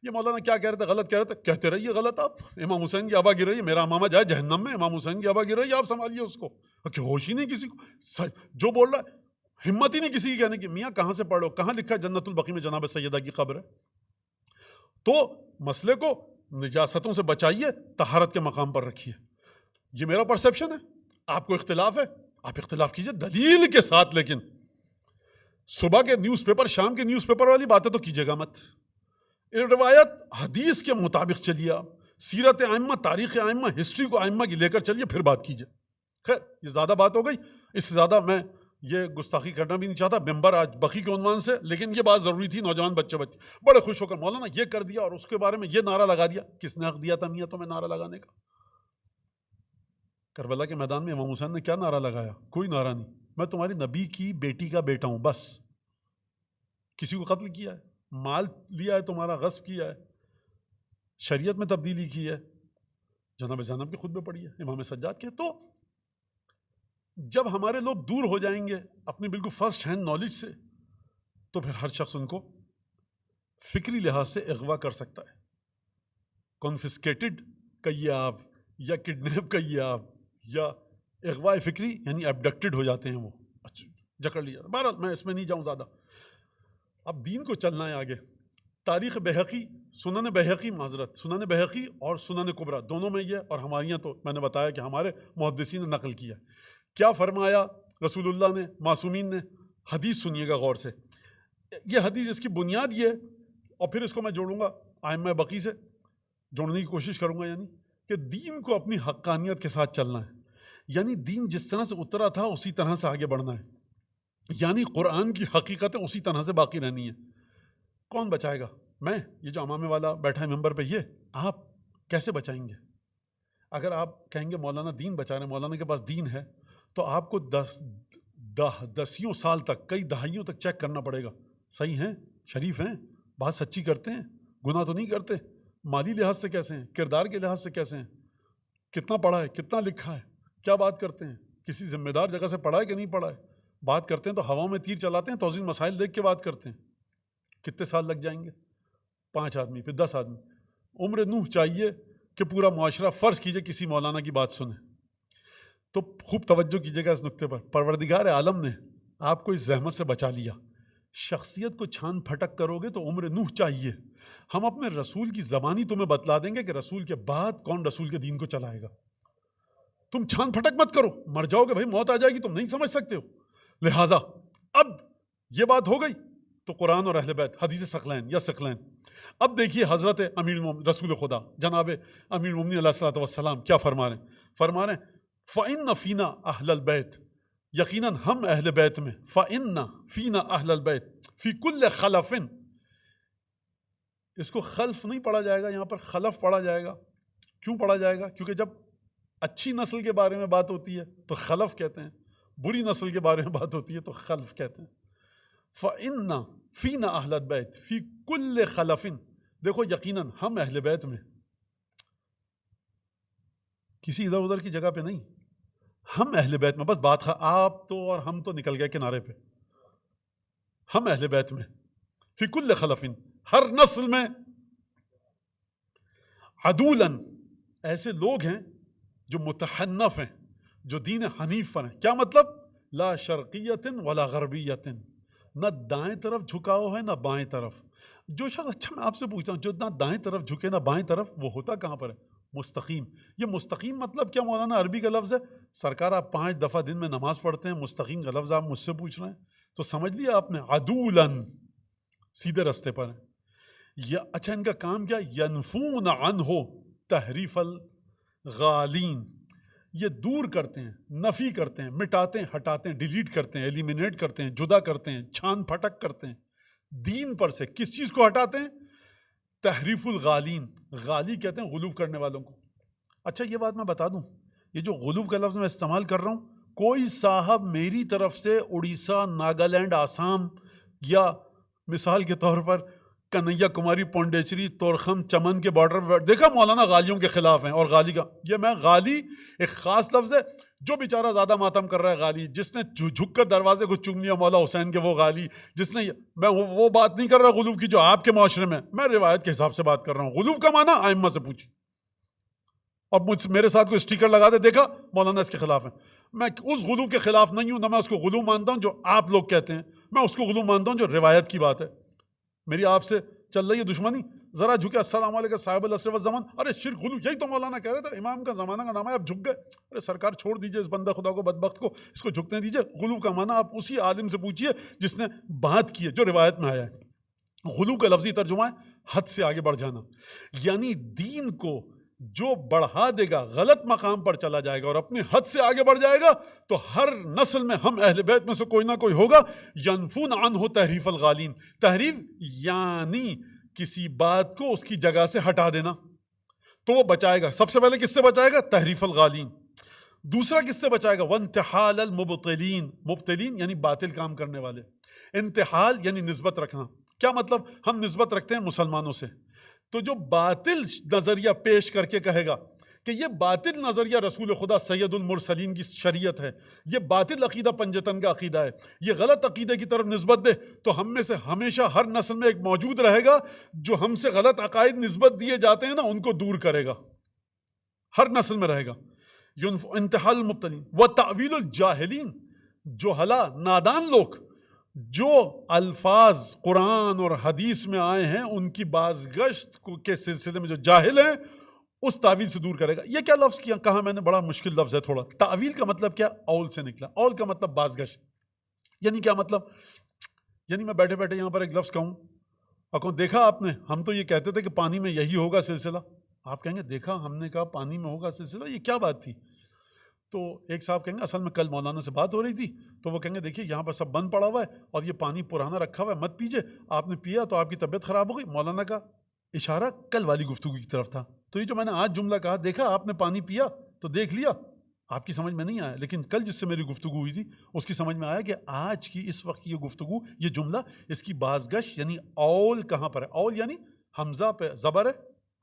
یہ مولانا کیا کہہ رہے تھے، غلط کہہ رہے تھے، کہتے رہیے غلط. آپ امام حسین کی آبا گر رہی ہے، میرا امامہ جائے جہنم میں، امام حسین کی آبا گر رہی ہے، آپ سنبھالیے اس کو. کہ ہوش ہی نہیں کسی کو، جو بول رہا ہے ہمت ہی نہیں کسی کی کہنے کی. میاں کہاں سے پڑھ لو، کہاں لکھا ہے جنت البقیع میں جناب سیدہ کی قبر ہے؟ تو مسئلے کو نجاستوں سے بچائیے، طہارت کے مقام پر رکھیے. یہ میرا پرسیپشن ہے. آپ کو اختلاف ہے، آپ اختلاف کیجئے دلیل کے ساتھ، لیکن صبح کے نیوز پیپر، شام کے نیوز پیپر والی باتیں تو کیجیے گا مت. روایت حدیث کے مطابق چلیے، آپ سیرت ائمہ، تاریخ ائمہ، ہسٹری کو ائمہ کی لے کر چلیے، پھر بات کیجیے. خیر، یہ زیادہ بات ہو گئی، اس سے زیادہ میں یہ گستاخی کرنا بھی نہیں چاہتا ممبر آج بقی کے عنوان سے، لیکن یہ بات ضروری تھی. نوجوان بچے بڑے خوش ہو کر مولانا یہ کر دیا اور اس کے بارے میں یہ نعرہ لگا دیا. کس نے حق دیا تھا میاں تمہیں نعرہ لگانے کا؟ کربلا کے میدان میں امام حسین نے کیا نعرہ لگایا؟ کوئی نعرہ نہیں. میں تمہاری نبی کی بیٹی کا بیٹا ہوں، بس. کسی کو قتل کیا ہے، مال لیا ہے، تمہارا غصب کیا ہے، شریعت میں تبدیلی کی ہے، جناب زینب کے خطبے پڑھی ہے، امام سجاد کے. تو جب ہمارے لوگ دور ہو جائیں گے اپنی بالکل فرسٹ ہینڈ نالج سے، تو پھر ہر شخص ان کو فکری لحاظ سے اغوا کر سکتا ہے. کانفسکیٹڈ کہیے آپ، یا کڈنیپ کہیے آپ، یا اغوا فکری یعنی ایبڈکٹڈ ہو جاتے ہیں، وہ جکڑ لیا. بہرحال میں اس میں نہیں جاؤں زیادہ. اب دین کو چلنا ہے آگے. تاریخ بہقی، سنن بہقی، سنن بہقی اور سنن کبریٰ دونوں میں یہ، اور ہمارے یہاں تو میں نے بتایا کہ ہمارے محدثین نے نقل کیا. کیا فرمایا رسول اللہ نے، معصومین نے؟ حدیث سنیے گا غور سے. یہ حدیث، اس کی بنیاد یہ ہے، اور پھر اس کو میں جوڑوں گا ائمہ بقی سے، جوڑنے کی کوشش کروں گا. یعنی کہ دین کو اپنی حقانیت کے ساتھ چلنا ہے، یعنی دین جس طرح سے اترا تھا اسی طرح سے آگے بڑھنا ہے، یعنی قرآن کی حقیقتیں اسی طرح سے باقی رہنی ہے. کون بچائے گا؟ میں، یہ جو امامے والا بیٹھا ہے ممبر پہ، یہ آپ کیسے بچائیں گے؟ اگر آپ کہیں گے مولانا دین بچا رہے ہیں، مولانا کے پاس دین ہے، تو آپ کو دسیوں سال تک، کئی دہائیوں تک چیک کرنا پڑے گا، صحیح ہیں، شریف ہیں، بات سچی کرتے ہیں، گناہ تو نہیں کرتے، مالی لحاظ سے کیسے ہیں، کردار کے لحاظ سے کیسے ہیں، کتنا پڑھا ہے، کتنا لکھا ہے، کیا بات کرتے ہیں، کسی ذمہ دار جگہ سے پڑھا ہے کہ نہیں پڑھا ہے، بات کرتے ہیں تو ہواؤں میں تیر چلاتے ہیں، توزین مسائل دیکھ کے بات کرتے ہیں، کتنے سال لگ جائیں گے، 5 آدمی پھر 10 آدمی، عمر نوح چاہیے کہ پورا معاشرہ فرض کیجئے کسی مولانا کی بات سنے۔ تو خوب توجہ کیجیے گا اس نقطے پر، پروردگار عالم نے آپ کو اس زحمت سے بچا لیا، شخصیت کو چھان پھٹک کرو گے تو عمر نوح چاہیے، ہم اپنے رسول کی زبانی تمہیں بتلا دیں گے کہ رسول کے بعد کون رسول کے دین کو چلائے گا، تم چھان پھٹک مت کرو، مر جاؤ گے بھائی، موت آ جائے گی، تم نہیں سمجھ سکتے ہو، لہٰذا اب یہ بات ہو گئی تو قرآن اور اہل بیت، حدیث ثقلین یا ثقلین۔ اب دیکھیے حضرت رسول خدا جناب امیر المومنین علیہ الصلوۃ والسلام کیا فرما رہے ہیں، فرما رہے ہیں فَإِنَّ فِينَا أَهْلَ الْبَيْتِ، یقیناً ہم اہل بیت میں، فَإِنَّ فِينَا أَهْلَ الْبَيْتِ فِي كُلِّ خَلَفٍ، اس کو خلف نہیں پڑھا جائے گا، یہاں پر خلف پڑھا جائے گا، کیوں پڑھا جائے گا؟ کیونکہ جب اچھی نسل کے بارے میں بات ہوتی ہے تو خلف کہتے ہیں، بری نسل کے بارے میں بات ہوتی ہے تو خلف کہتے ہیں۔ فَإِنَّ فِينَا أَهْلَ الْبَيْتِ فِي كُلِّ خَلَفٍ، دیکھو یقیناً ہم اہل بیت میں، کسی ادھر ادھر کی جگہ پہ نہیں، ہم اہل بیت میں، بس بات آپ تو اور ہم تو نکل گئے کنارے پہ، ہم اہل بیت میں فی کل خلف، ہر نسل میں، عدولاً، ایسے لوگ ہیں جو متحنف ہیں، جو دین حنیف پر ہیں، کیا مطلب؟ لا شرقیت ولا غربیت، نہ دائیں طرف جھکاؤ ہے نہ بائیں طرف، جو شخص، اچھا میں آپ سے پوچھتا ہوں، جو نہ دائیں طرف جھکے نہ بائیں طرف، وہ ہوتا کہاں پر ہے؟ مستقیم۔ یہ مستقیم مطلب کیا مولانا؟ عربی کا لفظ ہے، سرکار آپ 5 دفعہ دن میں نماز پڑھتے ہیں، مستقیم کا لفظ آپ مجھ سے پوچھ رہے ہیں، تو سمجھ لیا آپ نے، عدولاً، سیدھے رستے پر ہیں۔ اچھا ان کا کام کیا؟ ینفون عنہ تحریف الغالین، یہ دور کرتے ہیں، نفی کرتے ہیں، مٹاتے ہیں، ہٹاتے ہیں، ڈیلیٹ کرتے ہیں، ایلیمینیٹ کرتے ہیں، جدا کرتے ہیں، چھان پھٹک کرتے ہیں دین پر سے۔ کس چیز کو ہٹاتے ہیں؟ تحریف الغالین، غالی کہتے ہیں غلو کرنے والوں کو۔ اچھا یہ بات میں بتا دوں، یہ جو غلو کا لفظ میں استعمال کر رہا ہوں، کوئی صاحب میری طرف سے اڑیسہ، ناگالینڈ، آسام، یا مثال کے طور پر کنیا کماری، پونڈیچری، تورخم، چمن کے بارڈر پر دیکھا مولانا غالیوں کے خلاف ہیں، اور غالی کا یہ میں غالی ایک خاص لفظ ہے، جو بیچارہ زیادہ ماتم کر رہا ہے غالی، جس نے جھک کر دروازے کو چوم لیا مولا حسین کے، وہ غالی، جس نے، میں وہ بات نہیں کر رہا غلو کی جو آپ کے معاشرے میں روایت کے حساب سے بات کر رہا ہوں۔ غلو کا معنی ائمہ سے پوچھی، اب میرے ساتھ کوئی اسٹیکر لگا دے، دیکھا مولانا اس کے خلاف ہیں، میں اس غلو کے خلاف نہیں ہوں، نہ میں اس کو غلو مانتا ہوں جو آپ لوگ کہتے ہیں، میں اس کو غلو مانتا ہوں جو روایت کی بات ہے۔ میری آپ سے چل رہی ہے دشمنی، ذرا جھکے، السلام علیکم صاحب العصر والزمان، ارے شرک غلو، یہی تو مولانا کہہ رہے تھے، امام کا زمانہ کا نام ہے، آپ جھک گئے، ارے سرکار چھوڑ دیجئے اس بندہ خدا کو، بدبخت کو، اس کو جھکنے دیجئے۔ غلو کا معنی آپ اسی عالم سے پوچھئے جس نے بات کی ہے، جو روایت میں آیا ہے۔ غلو کا لفظی ترجمہ ہے حد سے آگے بڑھ جانا، یعنی دین کو جو بڑھا دے گا، غلط مقام پر چلا جائے گا اور اپنی حد سے آگے بڑھ جائے گا، تو ہر نسل میں ہم اہل بیت میں سے کوئی نہ کوئی ہوگا، ینفون عنہ تحریف الغالین، تحریف یعنی کسی بات کو اس کی جگہ سے ہٹا دینا، تو وہ بچائے گا۔ سب سے پہلے کس سے بچائے گا؟ تحریف الغالین۔ دوسرا کس سے بچائے گا؟ وانتحال المبطلین، مبطلین یعنی باطل کام کرنے والے، انتحال یعنی نسبت رکھنا۔ کیا مطلب؟ ہم نسبت رکھتے ہیں مسلمانوں سے، تو جو باطل نظریہ پیش کر کے کہے گا کہ یہ باطل نظریہ رسول خدا سید المرسلین کی شریعت ہے، یہ باطل عقیدہ پنجتن کا عقیدہ ہے، یہ غلط عقیدے کی طرف نسبت دے، تو ہم میں سے ہمیشہ ہر نسل میں ایک موجود رہے گا جو ہم سے غلط عقائد نسبت دیے جاتے ہیں نا، ان کو دور کرے گا، ہر نسل میں رہے گا۔ انتحال المبتلین وتأویل الجاہلین، جہلا، نادان لوگ جو الفاظ قرآن اور حدیث میں آئے ہیں ان کی بازگشت کے سلسلے میں جو جاہل ہیں، اس تعویل سے دور کرے گا۔ یہ کیا لفظ کیا کہا میں نے؟ بڑا مشکل لفظ ہے تھوڑا۔ تعویل کا مطلب کیا؟ اول سے نکلا، اول کا مطلب بازگشت، یعنی کیا مطلب؟ یعنی میں بیٹھے بیٹھے یہاں پر ایک لفظ کہوں، اکو دیکھا آپ نے، ہم تو یہ کہتے تھے کہ پانی میں یہی ہوگا سلسلہ، آپ کہیں گے دیکھا ہم نے کہا پانی میں ہوگا سلسلہ، یہ کیا بات تھی؟ تو ایک صاحب کہیں گے اصل میں کل مولانا سے بات ہو رہی تھی، تو وہ کہیں گے دیکھیے یہاں پر سب بند پڑا ہوا ہے اور یہ پانی پرانا رکھا ہوا ہے، مت پیجیے، آپ نے پیا تو آپ کی طبیعت خراب ہو گئی۔ مولانا کا اشارہ کل والی گفتگو کی طرف تھا۔ تو یہ جو میں نے آج جملہ کہا، دیکھا آپ نے پانی پیا تو دیکھ لیا، آپ کی سمجھ میں نہیں آیا، لیکن کل جس سے میری گفتگو ہوئی تھی اس کی سمجھ میں آیا کہ آج کی اس وقت یہ گفتگو، یہ جملہ، اس کی بازگش یعنی اول کہاں پر ہے؟ اول یعنی حمزہ پہ زبر ہے،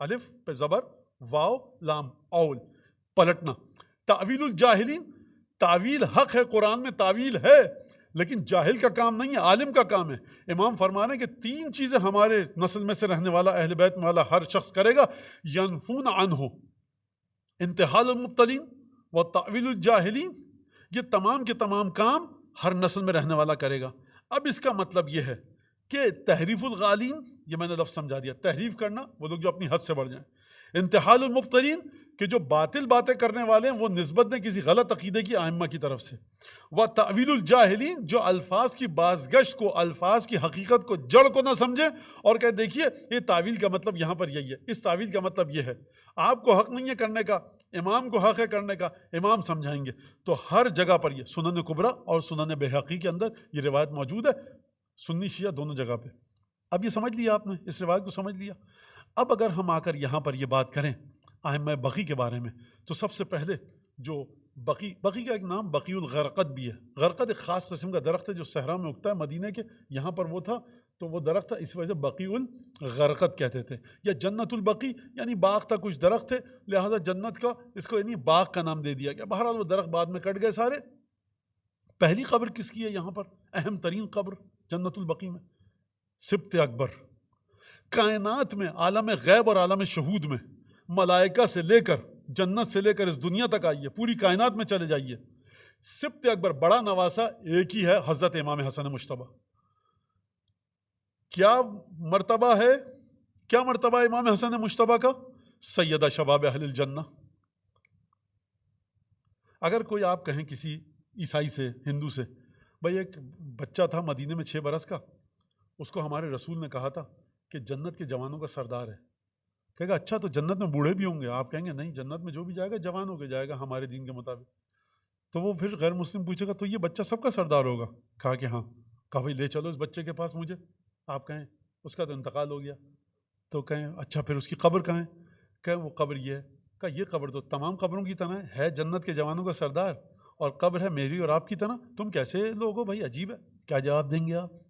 الف پہ زبر، واو لام، اول پلٹنا. تعویل الجاہلین، تعویل حق ہے، قرآن میں تعویل ہے، لیکن جاہل کا کام نہیں ہے، عالم کا کام ہے. امام فرما رہے ہیں کہ 3 چیزیں ہمارے نسل میں سے رہنے والا، اہل بیت میں والا ہر شخص کرے گا. ینفون عنہ انتحال المبتلین و تعویل الجاہلین، یہ تمام کے تمام کام ہر نسل میں رہنے والا کرے گا. اب اس کا مطلب یہ ہے کہ تحریف الغالین، یہ میں نے لفظ سمجھا دیا، تحریف کرنا، وہ لوگ جو اپنی حد سے بڑھ جائیں. انتحال المبتلین، کہ جو باطل باتیں کرنے والے ہیں وہ نسبت دیں کسی غلط عقیدے کی ائمہ کی طرف سے. و تعویل الجاہلین، جو الفاظ کی بازگشت کو، الفاظ کی حقیقت کو، جڑ کو نہ سمجھیں اور کہ دیکھیے یہ تعویل کا مطلب یہاں پر یہی ہے، اس تعویل کا مطلب یہ ہے. آپ کو حق نہیں ہے کرنے کا، امام کو حق ہے کرنے کا، امام سمجھائیں گے. تو ہر جگہ پر یہ سنن کبریٰ اور سنن بہقی کے اندر یہ روایت موجود ہے، سنی شیعہ دونوں جگہ پہ. اب یہ سمجھ لیا آپ نے، اس روایت کو سمجھ لیا. اب اگر ہم آ کر یہاں پر یہ بات کریں ائمہ بقی کے بارے میں، تو سب سے پہلے جو بقی کا ایک نام بقی الغرقد بھی ہے. غرقد ایک خاص قسم کا درخت ہے جو صحرا میں اگتا ہے، مدینہ کے یہاں پر وہ تھا تو وہ درخت تھا، اس وجہ سے بقی الغرقد کہتے تھے. یا جنت البقی، یعنی باغ تھا، کچھ درخت تھے لہٰذا جنت کا اس کو یعنی باغ کا نام دے دیا گیا. بہرحال وہ درخت بعد میں کٹ گئے سارے. پہلی قبر کس کی ہے یہاں پر؟ اہم ترین قبر جنت البقی میں سبط اکبر. کائنات میں، عالم غیب اور عالم شہود میں، ملائکہ سے لے کر جنت سے لے کر اس دنیا تک آئیے، پوری کائنات میں چلے جائیے، سبط اکبر بڑا نواسا ایک ہی ہے، حضرت امام حسن مجتبیٰ. کیا مرتبہ ہے، کیا مرتبہ امام حسن مجتبیٰ کا؟ سیدہ شباب اہل الجنہ. اگر کوئی آپ کہیں کسی عیسائی سے، ہندو سے، بھائی ایک بچہ تھا مدینے میں 6 برس کا، اس کو ہمارے رسول نے کہا تھا کہ جنت کے جوانوں کا سردار ہے. کہے گا اچھا تو جنت میں بوڑھے بھی ہوں گے؟ آپ کہیں گے نہیں، جنت میں جو بھی جائے گا جوان ہو کے جائے گا ہمارے دین کے مطابق. تو وہ پھر غیر مسلم پوچھے گا تو یہ بچہ سب کا سردار ہوگا؟ کہا کہ ہاں. کہا بھائی لے چلو اس بچے کے پاس مجھے. آپ کہیں اس کا تو انتقال ہو گیا. تو کہیں اچھا پھر اس کی قبر کہاں ہے؟ کہیں وہ قبر یہ ہے. کہا یہ قبر تو تمام قبروں کی طرح ہے جنت کے جوانوں کا سردار، اور قبر ہے میری اور آپ کی طرح. تم کیسے لوگ ہو بھائی، عجیب ہے. کیا جواب دیں گے آپ؟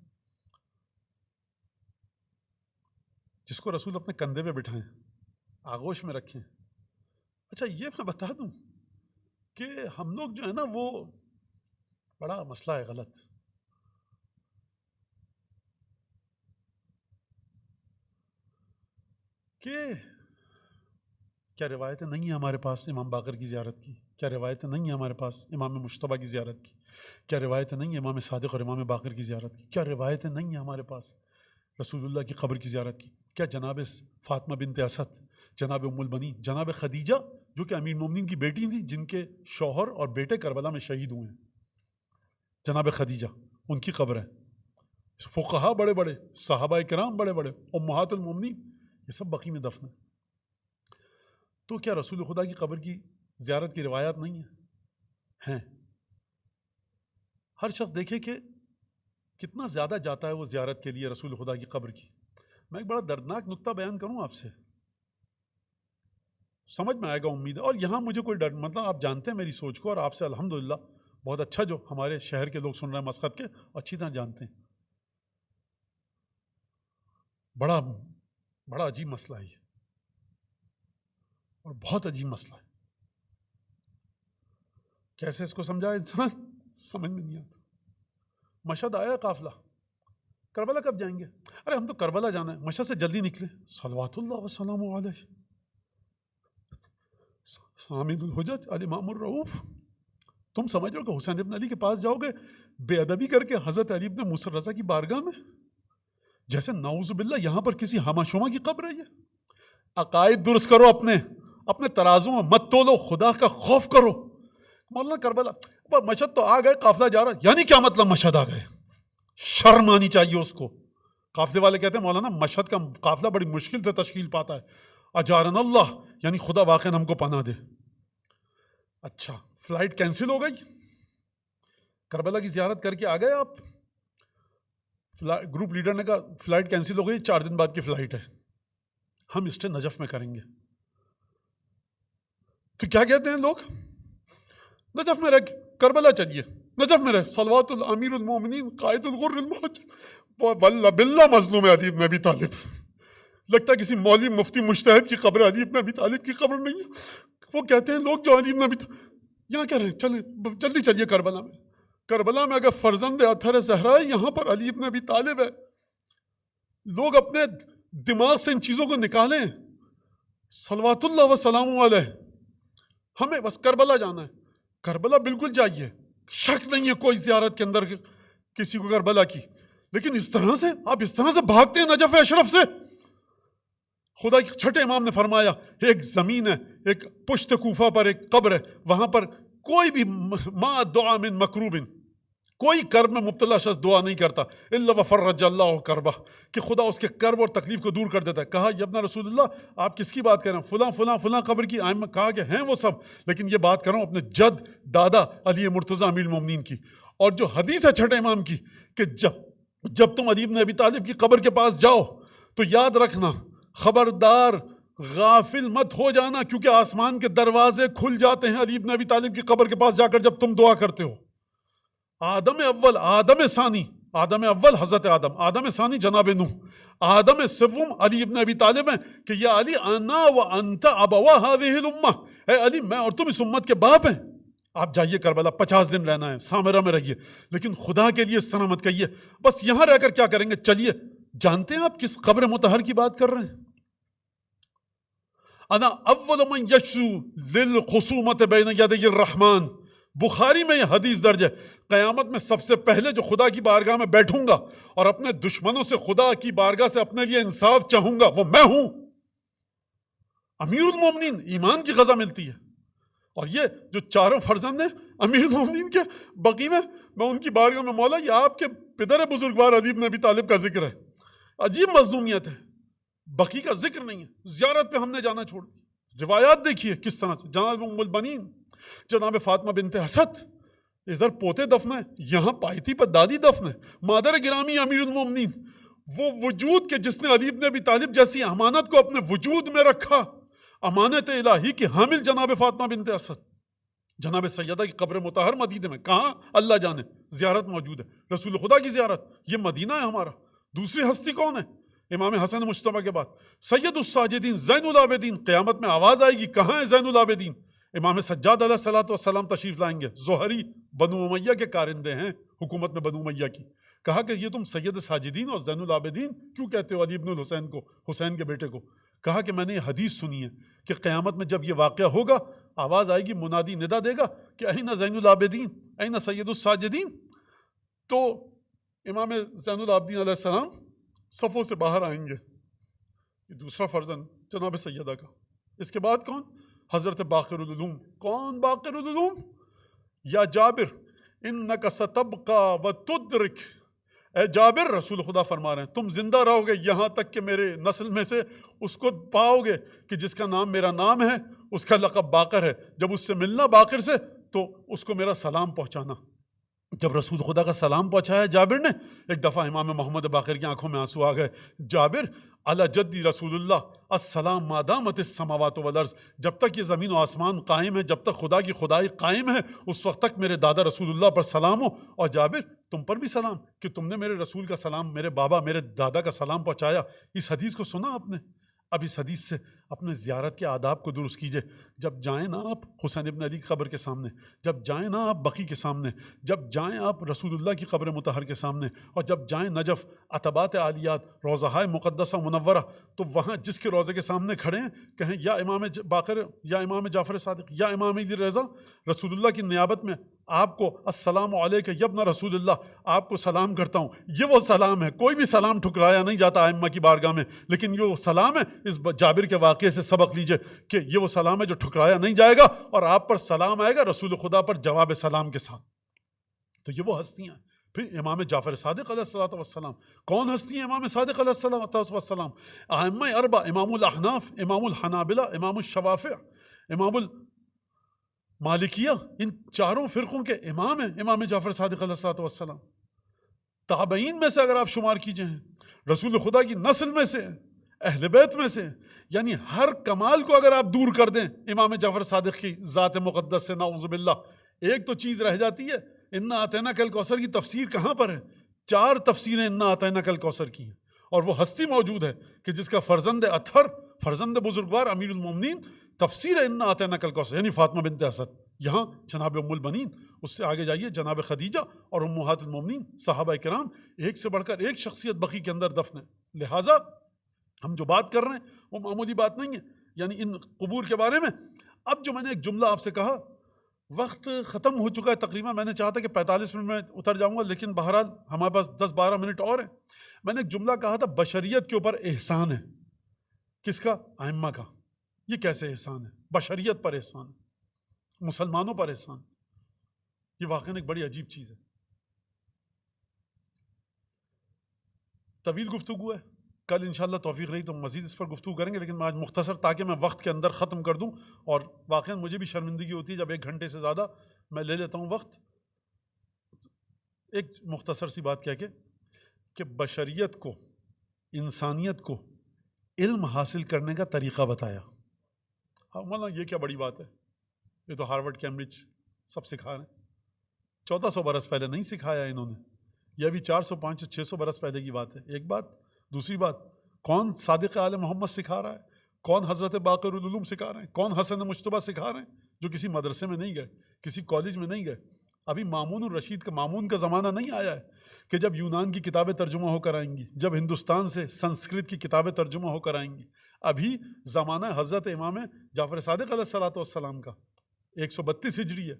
جس کو رسول اپنے کندھے پہ بٹھائیں، آغوش میں رکھیں. اچھا یہ میں بتا دوں کہ ہم لوگ جو ہے نا وہ بڑا مسئلہ ہے غلط. کہ کیا روایتیں نہیں ہیں ہمارے پاس امام باقر کی زیارت کی؟ کیا روایتیں نہیں ہیں ہمارے پاس امام مجتبیٰ کی زیارت کی؟ کیا روایتیں نہیں ہیں امام صادق اور امام باقر کی زیارت کی؟ کیا روایتیں نہیں ہیں ہمارے پاس رسول اللہ کی قبر کی زیارت کی؟ کیا جناب فاطمہ بنت اسد، جناب ام البنین، جناب خدیجہ جو کہ امیر المومنین کی بیٹی تھیں، جن کے شوہر اور بیٹے کربلا میں شہید ہوئے ہیں، جناب خدیجہ، ان کی قبر ہے. فقہا بڑے بڑے، صحابہ کرام بڑے بڑے، امہات المومنین، یہ سب بقی میں دفن ہیں. تو کیا رسول خدا کی قبر کی زیارت کی روایات نہیں ہیں؟ ہر شخص دیکھے کہ کتنا زیادہ جاتا ہے وہ زیارت کے لیے رسول خدا کی قبر کی. میں ایک بڑا دردناک نکتہ بیان کروں آپ سے، سمجھ میں آئے گا امید ہے. اور یہاں مجھے کوئی ڈر، مطلب آپ جانتے ہیں میری سوچ کو، اور آپ سے الحمدللہ بہت اچھا جو ہمارے شہر کے لوگ سن رہے ہیں مسقط کے اچھی طرح جانتے ہیں. بڑا عجیب مسئلہ ہے یہ، اور بہت عجیب مسئلہ ہے. کیسے اس کو سمجھا انسان، سمجھ میں نہیں آتا. مشہد آیا قافلہ، کربلا کب جائیں گے؟ ارے ہم تو کربلا جانا ہے، مشہد سے جلدی نکلے. صلوات اللہ وسلام علیہ حامد الحجت الامام الرؤوف. تم سمجھ رہے ہو کہ حسین ابن علی کے پاس جاؤ گے بے ادبی کر کے حضرت علی ابن موسی رضا کی بارگاہ میں، جیسے نعوذ باللہ یہاں پر کسی ہمہ شمہ کی قبر ہے. یہ عقائد درست کرو، اپنے ترازوں میں مت تولو، خدا کا خوف کرو. مولانا کربلا مشہد تو آ گئے، قافلہ جا رہا، یعنی کیا مطلب مشہد آ گئے؟ شرم آنی چاہیے اس کو. قافلے والے کہتے ہیں مولانا مشہد کا قافلہ بڑی مشکل سے تشکیل پاتا ہے. اجارن اللہ، یعنی خدا واقعا ہم کو پناہ دے. اچھا فلائٹ کینسل ہو گئی، کربلا کی زیارت کر کے آ گئے آپ. گروپ لیڈر نے کہا فلائٹ کینسل ہو گئی، 4 دن بعد کی فلائٹ ہے، ہم اسٹے نجف میں کریں گے. تو کیا کہتے ہیں لوگ؟ نجف میں رہ کربلا چلیے، نجف میں رہ صلوات الامیر المومنین قائد الغر المحجل باللہ مظلوم ہے علی بن ابی طالب. لگتا ہے کسی مولوی مفتی مجتہد کی قبر علی بن ابی طالب کی قبر نہیں ہے. وہ کہتے ہیں لوگ جو علی بن ابی طالب یہاں کہہ رہے ہیں چلیں جلدی چلیے کربلا میں. کربلا میں اگر فرزند اطہر زہرا ہے، یہاں پر علی بن ابی طالب ہے. لوگ اپنے دماغ سے ان چیزوں کو نکالیں. صلوات اللہ وسلام علیہ. ہمیں بس کربلا جانا ہے، کربلا بالکل جائیے، شک نہیں ہے کوئی زیارت کے اندر کسی کو کربلا کی. لیکن اس طرح سے آپ اس طرح سے بھاگتے ہیں نجف اشرف سے. خدا کے چھٹے امام نے فرمایا ایک زمین ہے، ایک پشت کوفہ پر ایک قبر ہے، وہاں پر کوئی بھی ما دعا من مکروب، کوئی کرب میں مبتلا شخص دعا نہیں کرتا الا وفرج اللہ کربہ، کہ خدا اس کے کرب اور تکلیف کو دور کر دیتا ہے. کہا یا ابن رسول اللہ آپ کس کی بات کر رہے ہیں؟ فلاں فلاں فلاں قبر کی. کہا کہ ہیں وہ سب، لیکن یہ بات کر رہا ہوں اپنے جد دادا علی مرتضیٰ امیر المومنین کی. اور جو حدیث ہے چھٹے امام کی کہ جب تم علی بن ابی طالب کی قبر کے پاس جاؤ تو یاد رکھنا، خبردار غافل مت ہو جانا، کیونکہ آسمان کے دروازے کھل جاتے ہیں علی بن ابی طالب کی قبر کے پاس جا کر جب تم دعا کرتے ہو. آدم اول، آدم ثانی، آدم اول حضرت آدم، آدم ثانی جناب نوح، آدم سوم علی ابن ابی طالب ہیں کہ یا علی انا و انت ابوا هذه الامه، اے علی میں اور تم اس امت کے باپ ہیں. آپ جائیے کربلا، 50 دن رہنا ہے، سامرہ میں رہیے، لیکن خدا کے لیے اس طرح مت کہیے بس یہاں رہ کر کیا کریں گے. چلیے، جانتے ہیں آپ کس قبر مطہر کی بات کر رہے ہیں؟ انا اول من یشو للخصومت بین یدی الرحمن. بخاری میں یہ حدیث درج ہے، قیامت میں سب سے پہلے جو خدا کی بارگاہ میں بیٹھوں گا اور اپنے دشمنوں سے خدا کی بارگاہ سے اپنے لیے انصاف چاہوں گا، وہ میں ہوں. امیر المومنین، ایمان کی غذا ملتی ہے. اور یہ جو چاروں فرزند ہیں امیر المومنین کے، بقی میں ان کی بارگاہ میں مولا یہ آپ کے پدر بزرگوار علی بن ابی طالب کا ذکر ہے. عجیب مظلومیت ہے، بقی کا ذکر نہیں ہے. زیارت پہ ہم نے جانا چھوڑ دیا. روایات دیکھیے کس طرح سے. جناب ام البنین جناب فاطمہ بنت حسد، ادھر پوتے دفن ہے، یہاں پائتی پر دادی دفن ہے. مادر گرامی امیر المومنین، وہ وجود کے جس نے علی بن ابی طالب جیسی امانت کو اپنے وجود میں رکھا، امانت الہی کی حامل جناب فاطمہ بنت اسد. جناب سیدہ کی قبر مطہر مدینے میں، کہاں اللہ جانے زیارت موجود ہے، رسول خدا کی زیارت. یہ مدینہ ہے ہمارا. دوسری ہستی کون ہے؟ امام حسن مجتبیٰ کے بعد سید الساجدین زین العابدین. قیامت میں آواز آئے گی کہاں ہے زین العابدین؟ امام سجاد علیہ الصلوۃ والسلام تشریف لائیں گے. زہری بنو امیہ کے کارندے ہیں حکومت میں بنو امیہ کی. کہا کہ یہ تم سید ساجدین اور زین العابدین کیوں کہتے ہو علی ابن الحسین کو، حسین کے بیٹے کو؟ کہا کہ میں نے یہ حدیث سنی ہے کہ قیامت میں جب یہ واقعہ ہوگا آواز آئے گی، منادی ندا دے گا کہ این زین العابدین، این سید الساجدین. تو امام زین العابدین علیہ السلام صفوں سے باہر آئیں گے. یہ دوسرا فرزند جناب سیدہ کا. اس کے بعد کون؟ حضرت باقر العلوم. کون باقر العلوم؟ یا جابر انک ستبقى وتدرک. اے جابر، رسول خدا فرما رہے ہیں تم زندہ رہو گے یہاں تک کہ میرے نسل میں سے اس کو پاؤ گے کہ جس کا نام میرا نام ہے، اس کا لقب باقر ہے. جب اس سے ملنا باقر سے تو اس کو میرا سلام پہنچانا. جب رسول خدا کا سلام پہنچایا جابر نے، ایک دفعہ امام محمد باقر کی آنکھوں میں آنسو آ گئے. جابر علی جدی رسول اللہ السلام ما دامت السماوات والارض. جب تک یہ زمین و آسمان قائم ہے، جب تک خدا کی خدائی قائم ہے، اس وقت تک میرے دادا رسول اللہ پر سلام ہو. اور جابر تم پر بھی سلام کہ تم نے میرے رسول کا سلام، میرے بابا میرے دادا کا سلام پہنچایا. اس حدیث کو سنا آپ نے؟ اب اس حدیث سے اپنے زیارت کے آداب کو درست کیجئے. جب جائیں نا آپ حسین ابن علی کی قبر کے سامنے، جب جائیں نا آپ بقی کے سامنے، جب جائیں آپ رسول اللہ کی قبر مطہر کے سامنے، اور جب جائیں نجف عتبات عالیات روضہ مقدسہ منورہ، تو وہاں جس کے روضے کے سامنے کھڑے ہیں کہیں یا امام باقر یا امام جعفر صادق یا امام علی رضا، رسول اللہ کی نیابت میں آپ کو السلام علیک یا ابن رسول اللہ، آپ کو سلام کرتا ہوں. یہ وہ سلام ہے، کوئی بھی سلام ٹھکرایا نہیں جاتا ائمہ کی بارگاہ میں، لیکن یہ وہ سلام ہے. اس جابر کے واقعے سے سبق لیجئے کہ یہ وہ سلام ہے جو ٹھکرایا نہیں جائے گا، اور آپ پر سلام آئے گا رسول خدا پر جواب سلام کے ساتھ. تو یہ وہ ہستیاں ہیں. پھر امام جعفر صادق علیہ الصلوۃ والسلام. کون ہستی ہیں امام صادق علیہ الصلوۃ والسلام؟ ائمہ اربع، امام الاحناف، امام الحنابلہ، امام الشوافع، امام مالکیہ، ان چاروں فرقوں کے امام ہیں امام جعفر صادق علیہ الصلوۃ والسلام. تابعین میں سے اگر آپ شمار کیجئے ہیں، رسول خدا کی نسل میں سے، اہل بیت میں سے، یعنی ہر کمال کو اگر آپ دور کر دیں امام جعفر صادق کی ذات مقدس سے، نعوذ باللہ ایک تو چیز رہ جاتی ہے انا اعطیناک الکوثر کی تفسیر کہاں پر ہے؟ 4 تفسیریں انا اعطیناک الکوثر کی ہیں، اور وہ ہستی موجود ہے کہ جس کا فرزند اطہر، فرزند بزرگوار امیر المومنین تفسیر انا اعطیناک الکوثر یعنی فاطمہ بنت اسد، یہاں جناب ام البنین، اس سے آگے جائیے جناب خدیجہ اور امہات المومنین صحابہ کرام، ایک سے بڑھ کر ایک شخصیت بقی کے اندر دفن ہے۔ لہٰذا ہم جو بات کر رہے ہیں وہ معمولی بات نہیں ہے، یعنی ان قبور کے بارے میں۔ اب جو میں نے ایک جملہ آپ سے کہا، وقت ختم ہو چکا ہے تقریباً، میں نے چاہا تھا کہ 45 منٹ میں اتر جاؤں گا، لیکن بہرحال ہمارے پاس 10-12 منٹ اور ہیں۔ میں نے ایک جملہ کہا تھا بشریت کے اوپر احسان ہے، کس کا؟ ائمہ کا۔ یہ کیسے احسان ہے؟ بشریت پر احسان ہے، مسلمانوں پر احسان۔ یہ واقعاً ایک بڑی عجیب چیز ہے۔ طویل گفتگو ہے، کل انشاءاللہ توفیق رہی تو مزید اس پر گفتگو کریں گے، لیکن میں آج مختصر تاکہ میں وقت کے اندر ختم کر دوں، اور واقعاً مجھے بھی شرمندگی ہوتی ہے جب 1 گھنٹے سے زیادہ میں لے لیتا ہوں وقت۔ ایک مختصر سی بات کہہ کے کہ بشریت کو، انسانیت کو علم حاصل کرنے کا طریقہ بتایا۔ اب مولانا یہ کیا بڑی بات ہے، یہ تو ہارورڈ کیمبرج سب سکھا رہے ہیں۔ 1400 برس پہلے نہیں سکھایا انہوں نے، یہ ابھی 400 500 600 برس پہلے کی بات ہے، ایک بات۔ دوسری بات، کون صادق آل محمد سکھا رہا ہے؟ کون حضرت باقر العلوم سکھا رہے ہیں؟ کون حسن مجتبیٰ سکھا رہے ہیں؟ جو کسی مدرسے میں نہیں گئے، کسی کالج میں نہیں گئے۔ ابھی مامون الرشید کا، مامون کا زمانہ نہیں آیا ہے کہ جب یونان کی کتابیں ترجمہ ہو کر آئیں گی، جب ہندوستان سے سنسکرت کی کتابیں ترجمہ ہو کر آئیں گی۔ ابھی زمانہ حضرت امام جعفر صادق علیہ الصلوۃ والسلام کا 132 ہجری ہے،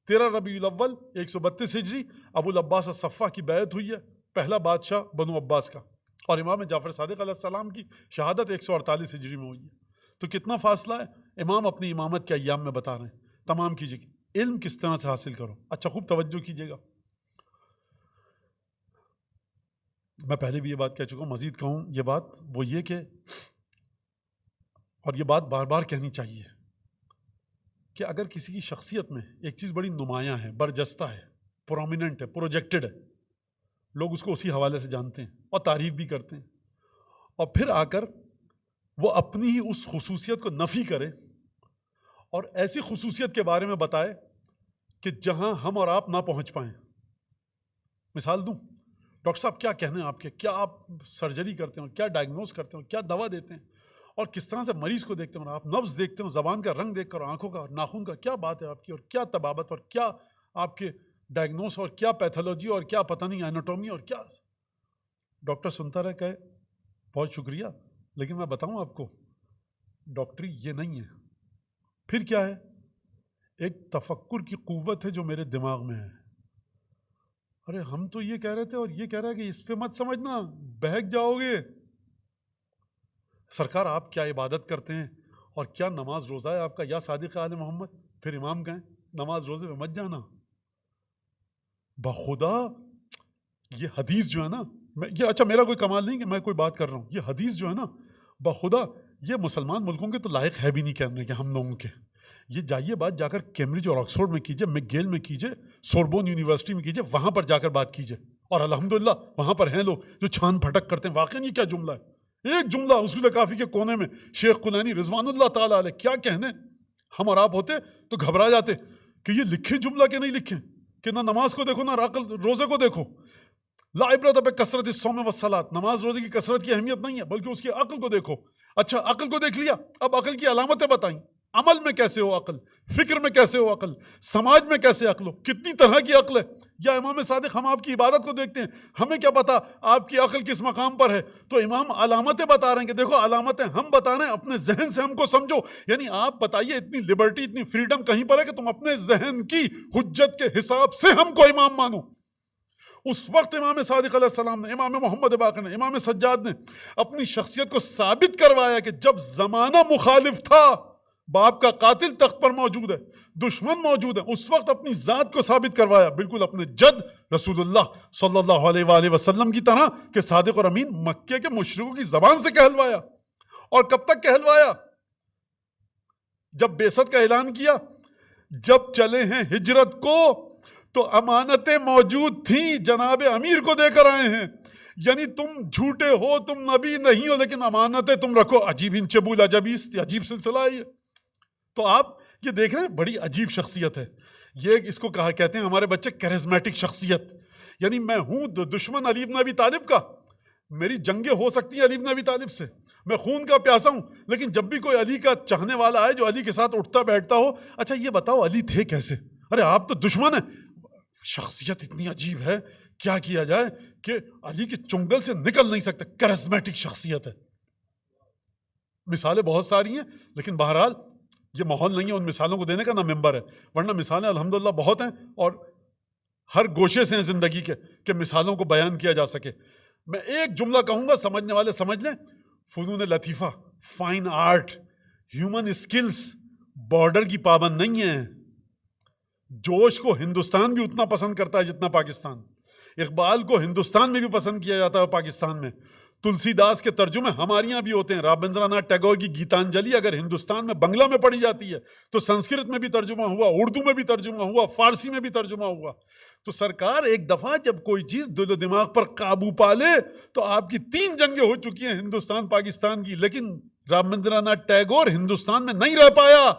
13 ربیع الاول 132 ہجری ابو العباس الصفہ کی بیعت ہوئی ہے، پہلا بادشاہ بنو عباس کا، اور امام جعفر صادق علیہ السلام کی شہادت 148 ہجری میں ہوئی ہے۔ تو کتنا فاصلہ ہے؟ امام اپنی امامت کے ایام میں بتا رہے ہیں۔ تمام کیجیے گا علم کس طرح سے حاصل کرو۔ اچھا خوب توجہ کیجیے گا، میں پہلے بھی یہ بات کہہ چکا ہوں، مزید کہوں یہ بات، وہ یہ کہ، اور یہ بات بار بار کہنی چاہیے، کہ اگر کسی کی شخصیت میں ایک چیز بڑی نمایاں ہے، برجستہ ہے، پرومیننٹ ہے، پروجیکٹڈ ہے، لوگ اس کو اسی حوالے سے جانتے ہیں اور تعریف بھی کرتے ہیں، اور پھر آ کر وہ اپنی ہی اس خصوصیت کو نفی کرے اور ایسی خصوصیت کے بارے میں بتائے کہ جہاں ہم اور آپ نہ پہنچ پائیں۔ مثال دوں، ڈاکٹر صاحب کیا کہنے ہیں آپ کے، کیا آپ سرجری کرتے ہیں، کیا ڈائگنوز کرتے ہیں، کیا دوا دیتے ہیں، اور کس طرح سے مریض کو دیکھتے ہیں، اور آپ نبض دیکھتے ہیں، زبان کا رنگ دیکھ کر، آنکھوں کا، ناخن کا، کیا بات ہے آپ کی، اور کیا طبابت، اور کیا آپ کے ڈائگنوس، اور کیا پیتھولوجی، اور کیا پتہ نہیں ایناٹومی، اور کیا۔ ڈاکٹر سنتا رہے، کہے بہت شکریہ، لیکن میں بتاؤں آپ کو ڈاکٹری یہ نہیں ہے۔ پھر کیا ہے؟ ایک تفکر کی قوت ہے جو میرے دماغ میں ہے۔ ارے ہم تو یہ کہہ رہے تھے، اور یہ کہہ رہا ہے کہ اس پہ مت سمجھنا، بہک جاؤ گے۔ سرکار آپ کیا عبادت کرتے ہیں اور کیا نماز روزہ ہے آپ کا، یا صادق آل محمد؟ پھر امام کہیں نماز روزے پہ مت جانا۔ بخدا یہ حدیث جو ہے نا، یہ اچھا میرا کوئی کمال نہیں کہ میں کوئی بات کر رہا ہوں، یہ حدیث جو ہے نا، بخدا یہ مسلمان ملکوں کے تو لائق ہے بھی نہیں کہنے کے، ہم لوگوں کے۔ یہ جائیے بات جا کر کیمبرج اور آکسفورڈ میں کیجیے، میکگیل میں کیجیے، سوربون یونیورسٹی میں کیجیے، وہاں پر جا کر بات کیجیے، اور الحمدللہ وہاں پر ہیں لوگ جو چھان پھٹک کرتے ہیں۔ واقعی یہ کیا جملہ ہے، ایک جملہ اصول کافی کے کونے میں شیخ کلینی رضوان اللہ تعالیٰ علیہ کیا کہنے۔ ہم اور آپ ہوتے تو گھبرا جاتے کہ یہ لکھیں جملہ کہ نہیں لکھیں، کہ نہ نماز کو دیکھو نہ روزے کو دیکھو۔ لا عبرت بکثرت الصوم والصلاۃ، نماز روزے کی کثرت کی اہمیت نہیں ہے بلکہ اس کی عقل کو دیکھو۔ اچھا عقل کو دیکھ لیا، اب عقل کی علامتیں بتائیں، عمل میں کیسے ہو عقل، فکر میں کیسے ہو عقل، سماج میں کیسے عقل ہو، کتنی طرح کی عقل ہے۔ یا امام صادق ہم آپ کی عبادت کو دیکھتے ہیں، ہمیں کیا پتا آپ کی عقل کس مقام پر ہے، تو امام علامتیں بتا رہے ہیں کہ دیکھو علامتیں ہم بتا رہے ہیں، اپنے ذہن سے ہم کو سمجھو۔ یعنی آپ بتائیے اتنی لبرٹی، اتنی فریڈم کہیں پر ہے کہ تم اپنے ذہن کی حجت کے حساب سے ہم کو امام مانو۔ اس وقت امام صادق علیہ السلام نے، امام محمد باقر نے، امام سجاد نے اپنی شخصیت کو ثابت کروایا کہ جب زمانہ مخالف تھا، باپ کا قاتل تخت پر موجود ہے، دشمن موجود ہے، اس وقت اپنی ذات کو ثابت کروایا، بالکل اپنے جد رسول اللہ صلی اللہ علیہ وآلہ وسلم کی طرح کہ صادق اور امین، مکے کے مشرکوں کی زبان سے کہلوایا۔ اور کب تک کہلوایا؟ جب بعثت کا اعلان کیا، جب چلے ہیں ہجرت کو تو امانتیں موجود تھیں، جناب امیر کو دے کر آئے ہیں۔ یعنی تم جھوٹے ہو، تم نبی نہیں ہو، لیکن امانتیں تم رکھو۔ عجیب انچبول عجبیس، عجیب سلسلہ ہے یہ۔ تو آپ یہ دیکھ رہے ہیں، بڑی عجیب شخصیت ہے یہ اس کو کہتے ہیں ہمارے بچے کیرزمیٹک شخصیت، یعنی میں ہوں دشمن علی بن ابی طالب کا، میری جنگیں ہو سکتی ہیں علی بن ابی طالب سے، میں خون کا پیاسا ہوں، لیکن جب بھی کوئی علی کا چاہنے والا آئے جو علی کے ساتھ اٹھتا بیٹھتا ہو، اچھا یہ بتاؤ علی تھے کیسے؟ ارے آپ تو دشمن ہیں. شخصیت اتنی عجیب ہے، کیا کیا جائے کہ علی کے چنگل سے نکل نہیں سکتے. کرزمیٹک شخصیت ہے. مثالیں بہت ساری ہیں، لیکن بہرحال یہ ماحول نہیں ہے ان مثالوں کو دینے کا، نہ ممبر ہے، ورنہ مثالیں الحمدللہ بہت ہیں اور ہر گوشے سے ہیں زندگی کے کہ مثالوں کو بیان کیا جا سکے. میں ایک جملہ کہوں گا، سمجھنے والے سمجھ لیں. فنون لطیفہ، fine art, human skills border کی پابند نہیں ہیں. جوش کو ہندوستان بھی اتنا پسند کرتا ہے جتنا پاکستان. اقبال کو ہندوستان میں بھی پسند کیا جاتا ہے پاکستان میں. تلسی داس کے ترجمے ہمارے یہاں بھی ہوتے ہیں. رابندر ناتھ ٹیگور کی گیتانجلی اگر ہندوستان میں بنگلہ میں پڑھی جاتی ہے تو سنسکرت میں بھی ترجمہ ہوا، اردو میں بھی ترجمہ ہوا، فارسی میں بھی ترجمہ ہوا. تو سرکار ایک دفعہ جب کوئی چیز دل و دماغ پر قابو پا لے تو آپ کی 3 جنگیں ہو چکی ہیں ہندوستان پاکستان کی، لیکن رابندر ناتھ ٹیگور ہندوستان میں نہیں رہ پایا.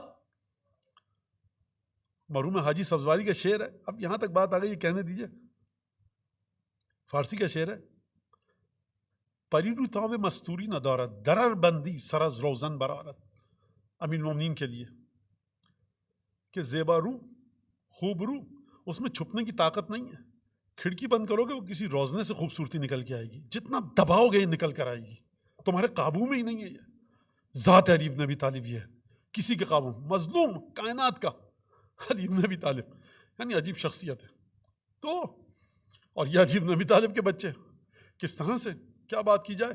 مرحوم حاجی سبزواری کا شعر ہے، اب یہاں تک بات آ گئی، یہ کہنے دیجئے. فارسی کا شعر ہے: پریرو تاو مستوری ندارد، درر بندی سر از روزن برآرد. امیر المومنین کے لیے کہ زیبا رو، خوب رو، اس میں چھپنے کی طاقت نہیں ہے. کھڑکی بند کرو گے وہ کسی روزنے سے خوبصورتی نکل کے آئے گی، جتنا دباؤ گے نکل کر آئے گی. تمہارے قابو میں ہی نہیں ہے. یہ ذات علی بن ابی طالب یہ ہے، کسی کے قابو، مظلوم کائنات کا علی بن ابی طالب، یعنی عجیب شخصیت ہے. تو اور یہ علی بن ابی طالب کے بچے کس طرح سے، کیا بات کی جائے.